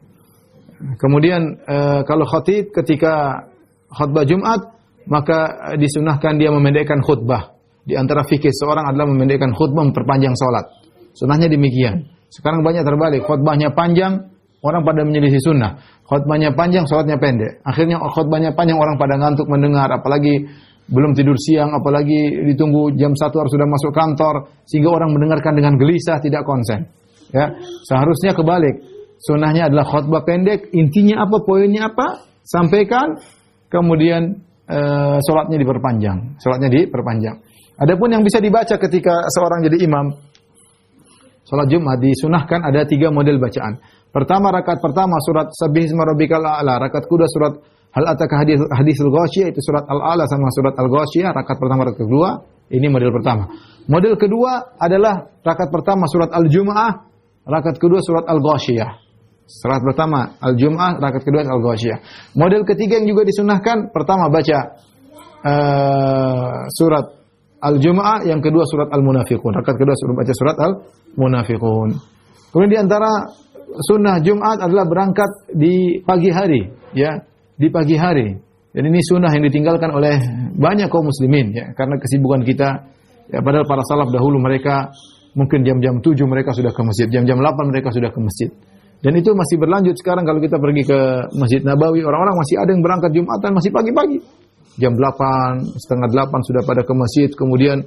Kemudian kalau khatib ketika khutbah Jumat maka disunahkan dia memendekkan khutbah. Di antara fikih seorang adalah memendekkan khutbah, memperpanjang salat. Sunnahnya demikian. Sekarang banyak terbalik, khutbahnya panjang, orang pada menyelisih sunnah. Khutbahnya panjang, salatnya pendek. Akhirnya khutbahnya panjang, orang pada ngantuk mendengar, apalagi belum tidur siang, apalagi ditunggu jam 1 harus sudah masuk kantor, sehingga orang mendengarkan dengan gelisah, tidak konsen. Ya, seharusnya kebalik. Sunnahnya adalah khutbah pendek, intinya apa, poinnya apa, sampaikan, kemudian salatnya diperpanjang. Adapun yang bisa dibaca ketika seorang jadi imam salat Jumat, disunahkan ada 3 model bacaan. Pertama, rakaat pertama surat Sabbihisma rabbikal a'la, rakaat kedua surat Hal ataka hadisul ghasyiyah, itu surat Al-A'la sama surat Al-Ghasyiyah, rakaat pertama, rakaat kedua. Ini model pertama. Model kedua adalah rakaat pertama surat Al-Jumu'ah, rakaat kedua surat Al-Ghasyiyah. Salat pertama Al-Jum'ah, rakaat kedua Al-Ghasyiyah. Model ketiga yang juga disunahkan, pertama baca surat Al-Jum'ah, yang kedua surat Al-Munafiqun. Rakaat kedua baca surat Al-Munafiqun. Kemudian di antara sunnah Jumat adalah berangkat di pagi hari, ya, di pagi hari. Dan ini sunnah yang ditinggalkan oleh banyak kaum muslimin, ya, karena kesibukan kita. Ya, padahal para salaf dahulu mereka mungkin jam-jam 7 mereka sudah ke masjid, jam-jam 8 mereka sudah ke masjid. Dan itu masih berlanjut sekarang kalau kita pergi ke Masjid Nabawi, orang-orang masih ada yang berangkat Jumatan masih pagi-pagi. Jam 8, setengah 8 sudah pada ke masjid, kemudian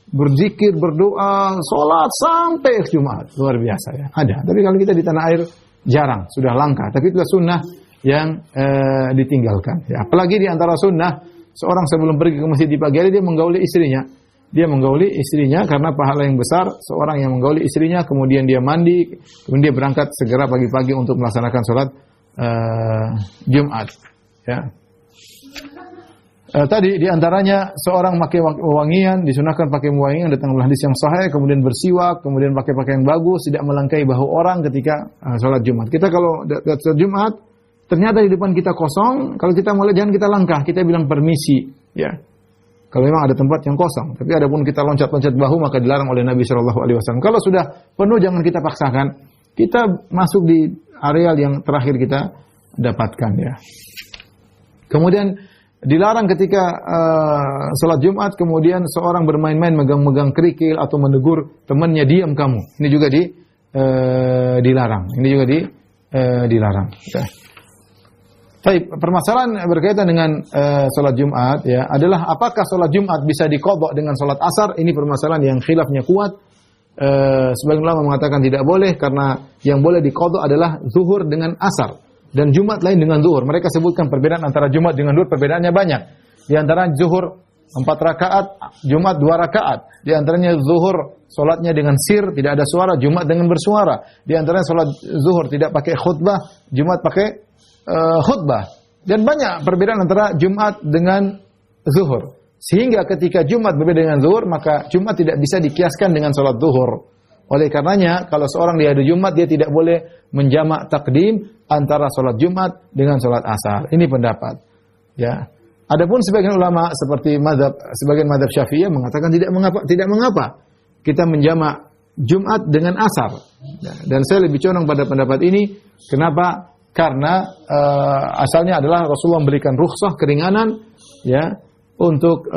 berzikir, berdoa, sholat sampai Jumat. Luar biasa ya. Ada. Tapi kalau kita di tanah air jarang, sudah langka. Tapi itu sunnah yang ditinggalkan. Ya. Apalagi di antara sunnah, seorang sebelum pergi ke masjid di pagi hari dia menggauli istrinya. Dia menggauli istrinya karena pahala yang besar. Seorang yang menggauli istrinya, kemudian dia mandi, kemudian dia berangkat segera pagi-pagi untuk melaksanakan sholat Jumat. Ya. Tadi diantaranya seorang pakai wangian, disunahkan pakai wangian, datang hadis yang sahih, kemudian bersiwak, kemudian pakai pakaian bagus, tidak melangkahi bahu orang ketika sholat Jumat. Kita kalau sholat Jumat, ternyata di depan kita kosong, kalau kita mulai jangan kita langkah, kita bilang permisi, ya. Kalau memang ada tempat yang kosong, tapi adapun kita loncat-loncat bahu maka dilarang oleh Nabi SAW. Kalau sudah penuh jangan kita paksakan, kita masuk di areal yang terakhir kita dapatkan, ya. Kemudian dilarang ketika salat Jumat kemudian seorang bermain-main megang-megang kerikil atau menegur temannya, diam kamu. Ini juga dilarang. Ini juga dilarang. Ya. Baik, permasalahan berkaitan dengan salat Jumat ya adalah apakah salat Jumat bisa diqadha dengan salat Asar? Ini permasalahan yang khilafnya kuat. Sebagian ulama mengatakan tidak boleh karena yang boleh diqadha adalah zuhur dengan Asar. Dan Jumat lain dengan zuhur. Mereka sebutkan perbedaan antara Jumat dengan zuhur, perbedaannya banyak. Di antara zuhur 4 rakaat, Jumat 2 rakaat. Di antaranya zuhur salatnya dengan sir, tidak ada suara, Jumat dengan bersuara. Di antaranya salat zuhur tidak pakai khutbah, Jumat pakai khutbah. Dan banyak perbedaan antara Jumat dengan zuhur. Sehingga ketika Jumat berbeda dengan zuhur, maka Jumat tidak bisa dikiaskan dengan salat zuhur. Oleh karenanya, kalau seorang di hari Jumat, dia tidak boleh menjamak takdim antara salat Jumat dengan salat Asar. Ini pendapat. Ya. Adapun sebagian ulama seperti sebagian mazhab Syafi'iyah mengatakan tidak mengapa kita menjamak Jumat dengan Asar. Ya. Dan saya lebih condong pada pendapat ini. Kenapa? Karena asalnya adalah Rasulullah memberikan rukhsah, keringanan, ya, untuk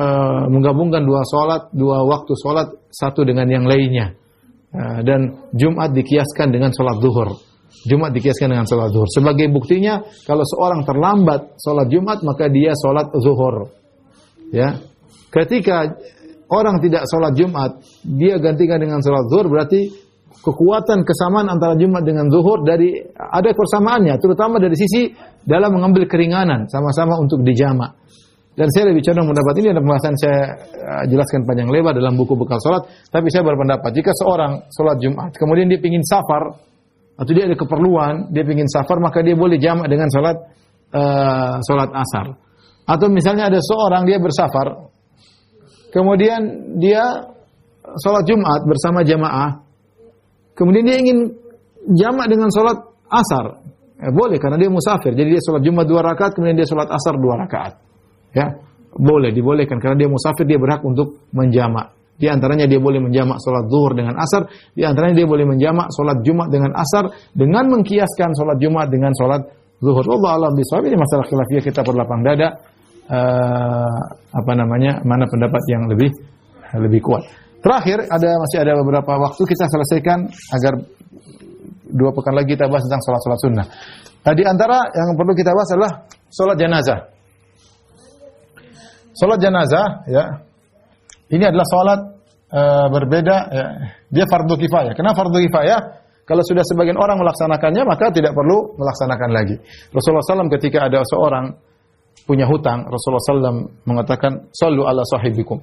menggabungkan dua waktu salat satu dengan yang lainnya. Dan Jumat dikiaskan dengan salat zuhur. Jumat dikiaskan dengan salat zuhur. Sebagai buktinya, kalau seorang terlambat salat Jumat, maka dia salat zuhur. Ya. Ketika orang tidak salat Jumat, dia gantikan dengan salat zuhur, berarti kekuatan kesamaan antara Jumat dengan zuhur ada persamaannya, terutama dari sisi dalam mengambil keringanan, sama-sama untuk dijamak. Dan saya lebih condong pendapat ini, ada pembahasan saya jelaskan panjang lebar dalam buku bekal salat, tapi saya berpendapat jika seorang salat Jumat kemudian dia ingin safar atau dia ada keperluan, dia ingin safar, maka dia boleh jamak dengan salat Asar. Atau misalnya ada seorang dia bersafar, kemudian dia salat Jumat bersama jamaah, kemudian dia ingin jamak dengan salat Asar. Boleh karena dia musafir. Jadi dia salat Jumat 2 rakaat, kemudian dia salat Asar 2 rakaat. Ya, boleh, dibolehkan karena dia musafir, dia berhak untuk menjamak. Di antaranya dia boleh menjamak salat zuhur dengan asar, di antaranya dia boleh menjamak salat Jumat dengan asar dengan mengkiaskan salat Jumat dengan salat zuhur. Wallahu a'lam bishawab. Ini masalah khilafiyah, kita berlapang dada mana pendapat yang lebih kuat. Terakhir masih ada beberapa waktu, kita selesaikan agar 2 pekan lagi kita bahas tentang salat-salat sunnah. Di antara yang perlu kita bahas adalah salat jenazah. Salat jenazah, ya, ini adalah salat berbeda. Ya. Dia fardu kifayah. Kenapa fardu kifayah? Kalau sudah sebagian orang melaksanakannya, maka tidak perlu melaksanakan lagi. Rasulullah SAW ketika ada seorang punya hutang, Rasulullah SAW mengatakan, "Sallu ala sahibikum."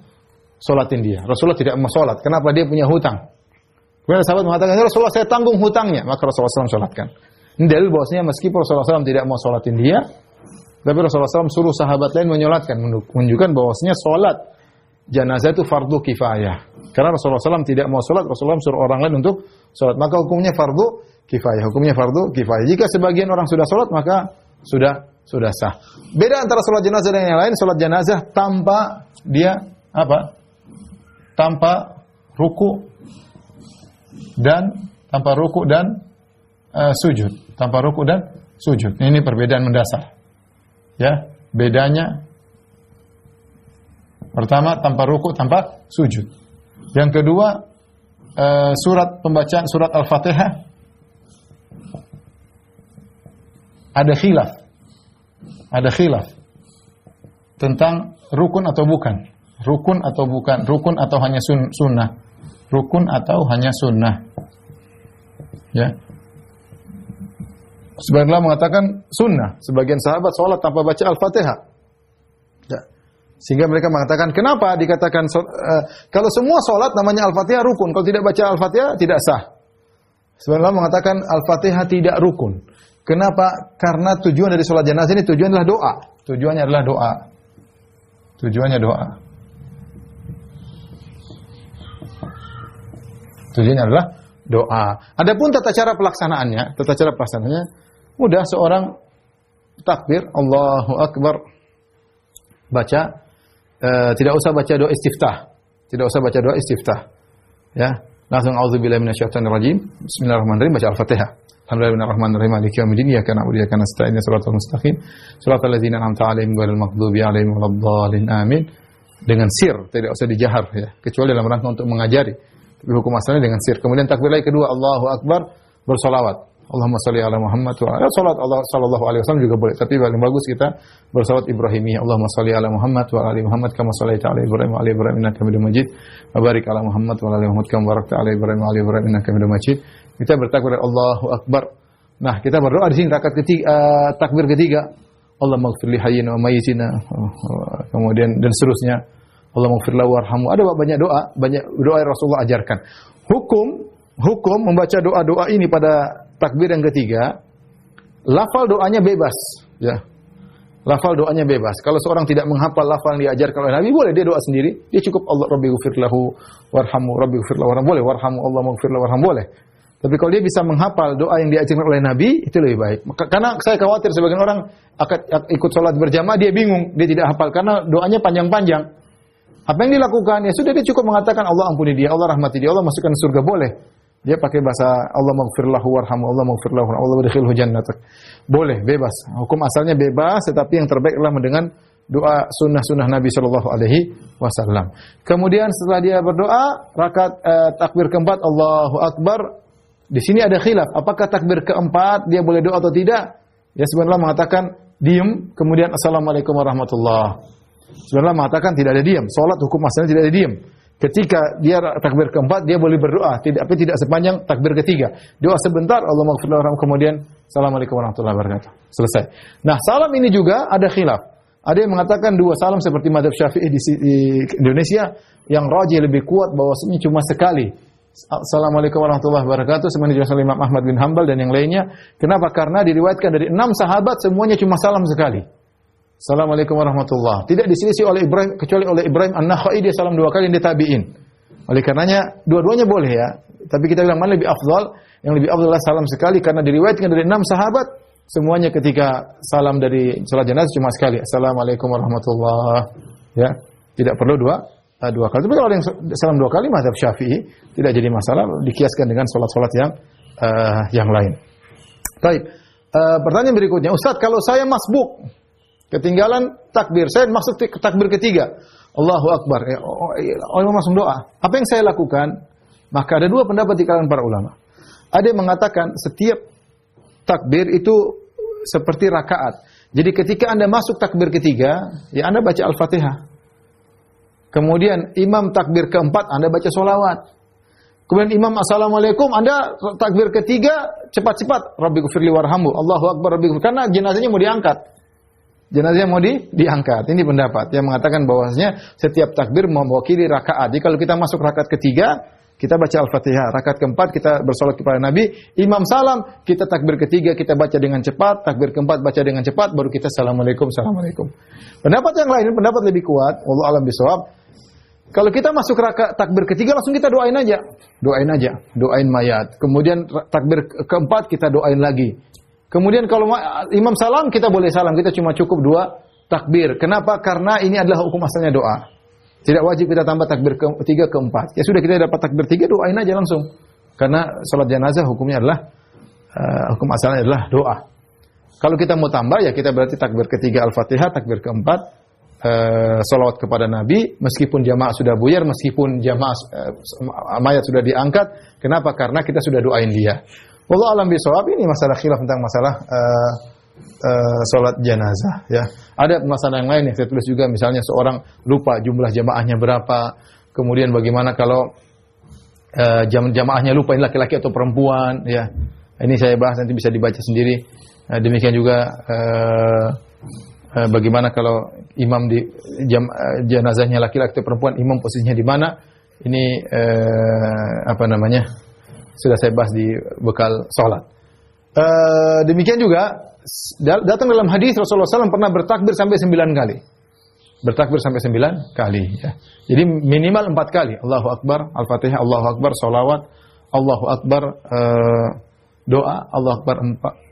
Salatin dia. Rasulullah tidak mau salat. Kenapa? Dia punya hutang. Kemudian sahabat mengatakan, "Ya Rasulullah, saya tanggung hutangnya." Maka Rasulullah SAW salatkan. Ini dalil bahwasanya meskipun Rasulullah SAW tidak mau salatin dia, tapi Rasulullah SAW suruh sahabat lain menyolatkan, menunjukkan bahwasanya solat jenazah itu fardu kifayah. Karena Rasulullah SAW tidak mau solat, Rasulullah SAW suruh orang lain untuk solat. Maka hukumnya fardu kifayah. Hukumnya fardu kifayah. Jika sebagian orang sudah solat, maka sudah sah. Beda antara solat jenazah dengan yang lain. Solat jenazah tanpa dia tanpa ruku dan sujud. Tanpa ruku dan sujud. Ini perbedaan mendasar. Ya, bedanya pertama tanpa ruku, tanpa sujud. Yang kedua, pembacaan surat Al-Fatihah ada khilaf tentang rukun atau bukan. Rukun atau bukan, rukun atau hanya sunnah. Rukun atau hanya sunnah. Ya. Sebagian ulama mengatakan sunnah. Sebagian sahabat sholat tanpa baca Al-Fatihah. Ya. Sehingga mereka mengatakan, kenapa dikatakan kalau semua sholat namanya Al-Fatihah rukun, kalau tidak baca Al-Fatihah tidak sah. Sebagian ulama mengatakan Al-Fatihah tidak rukun. Kenapa? Karena tujuan dari sholat jenazah ini tujuan adalah doa. Tujuannya adalah doa. Tujuannya doa. Tujuannya adalah doa. Adapun tata cara pelaksanaannya mudah, seorang takbir, Allahu Akbar, baca, tidak usah baca doa istiftah. Tidak usah baca doa istiftah. Ya, langsung auzubillahi minasyaitonirrajim. Bismillahirrahmanirrahim, baca Al-Fatihah. Alhamdulillahirrahmanirrahim, maliki yaumiddin, iyyaka na'budu wa iyyaka nasta'in, shiratal mustaqim, shiratal ladzina an'amta 'alaihim ghairil maghdubi 'alaihim waladdallin. Amin. Dengan sir, tidak usah dijahar ya, kecuali dalam rangka untuk mengajari. Tapi hukum asalnya dengan sir. Kemudian takbir lagi kedua, Allahu Akbar, bersolawat. Allahumma shalli ala Muhammad wa ala salat Allah sallallahu alaihi wasallam juga boleh, tapi paling bagus kita bersalawat Ibrahimiyah. Allahumma shalli ala Muhammad wa ala ali Muhammad kama shallaita ala Ibrahim wa ala Ibrahim innaka Hamidum Majid. Wa barik ala Muhammad wa ala ali Muhammad kama barakta ala Ibrahim wa ala Ibrahim innaka Hamidum Majid. Kita bertakbir Allahu Akbar. Nah, kita berdoa di sini rakaat ketiga, takbir ketiga. Allahumma ighfir li hayyina wa mayyitina. Kemudian dan seterusnya. Allahumma ighfir lahu warhamhu. Ada banyak doa yang Rasulullah ajarkan. Hukum membaca doa-doa ini pada takbir yang ketiga, lafal doanya bebas, ya. Lafal doanya bebas. Kalau seorang tidak menghafal lafal yang diajarkan oleh Nabi, boleh dia doa sendiri. Dia cukup Allah Rabbi ighfir lahu warhamhu, Rabbi ighfir lahu warhamhu, boleh. Warhamhu Allah ighfir lahu warhamhu, boleh. Tapi kalau dia bisa menghafal doa yang diajarkan oleh Nabi, itu lebih baik. Karena saya khawatir sebagian orang akan ikut sholat berjamaah, dia bingung, dia tidak hafal karena doanya panjang-panjang. Apa yang dilakukan? Ya sudah, dia cukup mengatakan Allah ampuni dia, Allah rahmati dia, Allah masukkan surga, boleh. Dia pakai bahasa Allah maghfir lahu warhamhu, Allah maghfir lahu, Allah udkhilhu jannatak. Boleh, bebas. Hukum asalnya bebas, tetapi yang terbaik adalah dengan doa sunnah-sunnah Nabi sallallahu alaihi wasallam. Kemudian setelah dia berdoa, rakaat takbir keempat Allahu Akbar. Di sini ada khilaf, apakah takbir keempat dia boleh doa atau tidak? Ya, sebenarnya mengatakan diam, kemudian assalamualaikum warahmatullah. Sebenarnya mengatakan tidak ada diam. Salat hukum asalnya tidak ada diam. Ketika dia takbir keempat, dia boleh berdoa, tapi tidak sepanjang takbir ketiga. Doa sebentar, Allah maghfir lahu, kemudian assalamualaikum warahmatullahi wabarakatuh. Selesai. Nah, salam ini juga ada khilaf. Ada yang mengatakan dua salam seperti mazhab Syafi'i di Indonesia, yang rajih lebih kuat bahwasanya cuma sekali. Assalamualaikum warahmatullahi wabarakatuh, semuanya dijelaskan oleh Imam Ahmad bin Hanbal dan yang lainnya. Kenapa? Karena diriwayatkan dari 6 sahabat semuanya cuma salam sekali. Assalamualaikum warahmatullahi. Tidak diselisih oleh Ibrahim, kecuali oleh Ibrahim An-Nakhai, dia salam 2 kali, dia tabi'in. Oleh karenanya dua-duanya boleh ya. Tapi kita bilang mana lebih afdal? Yang lebih afdal adalah salam sekali karena diriwayatkan dari 6 sahabat semuanya ketika salam dari salat jenazah cuma sekali. Assalamualaikum warahmatullahi. Ya, tidak perlu dua kali. Tapi kalau ada yang salam 2 kali, mazhab Syafi'i tidak jadi masalah, dikiaskan dengan salat-salat yang lain. Baik. Pertanyaan berikutnya, Ustaz, kalau saya masbuk, ketinggalan takbir, saya masuk takbir ketiga, Allahu Akbar, orang langsung doa. Apa yang saya lakukan? Maka ada 2 pendapat di kalangan para ulama. Ada yang mengatakan setiap takbir itu seperti rakaat. Jadi ketika Anda masuk takbir ketiga, ya Anda baca Al-Fatihah. Kemudian imam takbir keempat, Anda baca sholawat. Kemudian imam assalamualaikum, Anda takbir ketiga cepat-cepat, Rabbi ghfirli warhamhu, Allahu Akbar, Rabbi ghfirli, karena jenazahnya mau diangkat. Jenazahnya mau diangkat. Ini pendapat yang mengatakan bahwasanya setiap takbir mewakili rakaat. Jadi kalau kita masuk rakaat ketiga, kita baca Al-Fatihah. Rakaat keempat kita bersolat kepada Nabi. Imam salam, kita takbir ketiga kita baca dengan cepat. Takbir keempat baca dengan cepat, baru kita assalamualaikum, assalamualaikum. Pendapat yang lain, pendapat lebih kuat, wallahu a'lam bishawab. Kalau kita masuk rakaat takbir ketiga langsung kita doain aja. Doain mayat. Kemudian takbir keempat kita doain lagi. Kemudian kalau imam salam, kita boleh salam. Kita cuma cukup 2 takbir. Kenapa? Karena ini adalah hukum asalnya doa. Tidak wajib kita tambah takbir ketiga, keempat. Ya sudah, kita dapat takbir 3, doain aja langsung. Karena salat jenazah hukumnya adalah, hukum asalnya adalah doa. Kalau kita mau tambah, ya kita berarti takbir ketiga Al-Fatihah, takbir keempat, salawat kepada Nabi, meskipun jamaah sudah buyar, meskipun jamaah mayat sudah diangkat. Kenapa? Karena kita sudah doain dia. Wallahu a'lam bishawab. Ini masalah khilaf tentang masalah sholat jenazah. Ya, ada masalah yang lain yang saya tulis juga, misalnya seorang lupa jumlah jamaahnya berapa, kemudian bagaimana kalau jamaahnya lupa ini laki-laki atau perempuan. Ya, ini saya bahas nanti bisa dibaca sendiri. Demikian juga bagaimana kalau imam di jenazahnya laki-laki atau perempuan, imam posisinya di mana? Ini sudah saya bahas di bekal sholat. Demikian juga datang dalam hadis Rasulullah SAW pernah bertakbir sampai 9 kali. Bertakbir sampai 9 kali. Ya. Jadi minimal 4 kali. Allahu Akbar, Al-Fatihah, Allahu Akbar, Sholawat, Allahu Akbar, doa, Allahu Akbar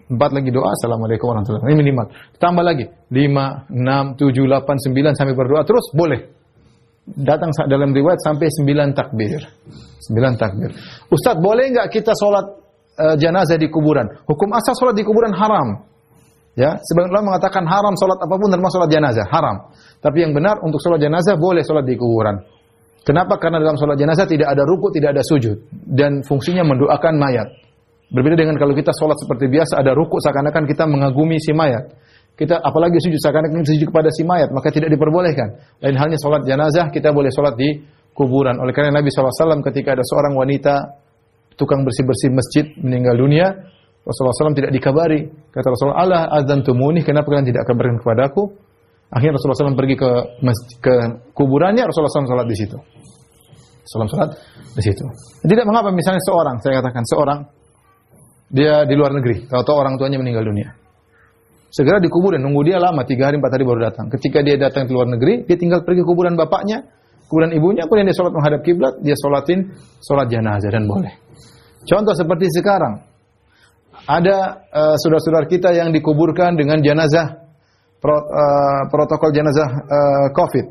4 lagi doa, Assalamualaikum warahmatullahi wabarakatuh. Ini minimal. Tambah lagi 5, 6, 7, 8, 9 sampai berdoa terus boleh. Datang dalam riwayat sampai 9 takbir. 9 takbir. Ustaz, boleh enggak kita sholat jenazah di kuburan? Hukum asal sholat di kuburan haram. Ya, sebagian ulama mengatakan haram sholat apapun termasuk sholat jenazah, haram. Tapi yang benar untuk sholat jenazah boleh sholat di kuburan. Kenapa? Karena dalam sholat jenazah tidak ada ruku, tidak ada sujud, dan fungsinya mendoakan mayat. Berbeda dengan kalau kita sholat seperti biasa, ada ruku seakan-akan kita mengagumi si mayat. Kita apalagi sujud seakan-akan sujud kepada si mayat, maka tidak diperbolehkan. Lain halnya sholat jenazah, kita boleh sholat di kuburan. Oleh karena Nabi SAW ketika ada seorang wanita tukang bersih-bersih masjid meninggal dunia, Rasulullah SAW tidak dikabari. Kata Rasulullah, "Ala adzantumuni, kenapa kalian tidak kabarkan kepadaku?" Akhirnya Rasulullah SAW pergi ke kuburannya, Rasulullah SAW sholat di situ. Rasulullah sholat di situ. Tidak mengapa misalnya seorang, saya katakan seorang, dia di luar negeri, tahu-tahu orang tuanya meninggal dunia. Segera dikuburin, nunggu dia lama, 3 hari 4 hari baru datang. Ketika dia datang ke luar negeri, dia tinggal pergi ke kuburan bapaknya, kuburan ibunya, kemudian dia sholat menghadap kiblat, dia sholatin sholat jenazah dan boleh. Contoh seperti sekarang, ada saudara-saudara kita yang dikuburkan dengan jenazah protokol jenazah COVID,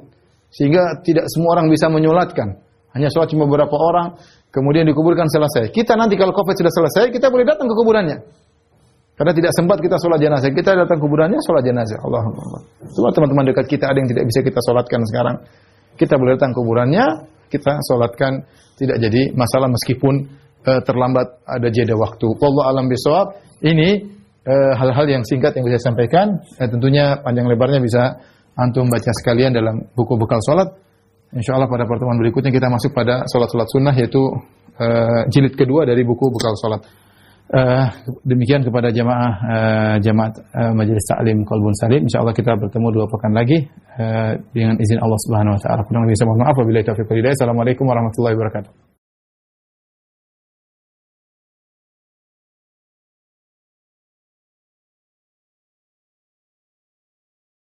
sehingga tidak semua orang bisa menyolatkan. Hanya sholat cuma beberapa orang, kemudian dikuburkan selesai. Kita nanti kalau COVID sudah selesai, kita boleh datang ke kuburannya. Karena tidak sempat kita sholat jenazah, kita datang ke kuburannya sholat jenazah. Allahumma. Semua teman-teman dekat kita ada yang tidak bisa kita sholatkan sekarang, kita boleh datang ke kuburannya, kita sholatkan, tidak jadi masalah meskipun terlambat ada jeda waktu. Wallahu a'lam bishawab. Ini hal-hal yang singkat yang bisa saya sampaikan. Tentunya panjang lebarnya bisa antum baca sekalian dalam buku bekal salat. Insyaallah pada pertemuan berikutnya kita masuk pada salat-salat sunnah, yaitu jilid kedua dari buku bekal salat. Demikian kepada jamaat Majelis Ta'lim Qalbun Salim. Insyaallah kita bertemu 2 pekan lagi dengan izin Allah Subhanahu wa taala. Kurang lebih saya mohon maaf. Wabillahi taufiq wal hidayah. Assalamualaikum warahmatullahi wabarakatuh.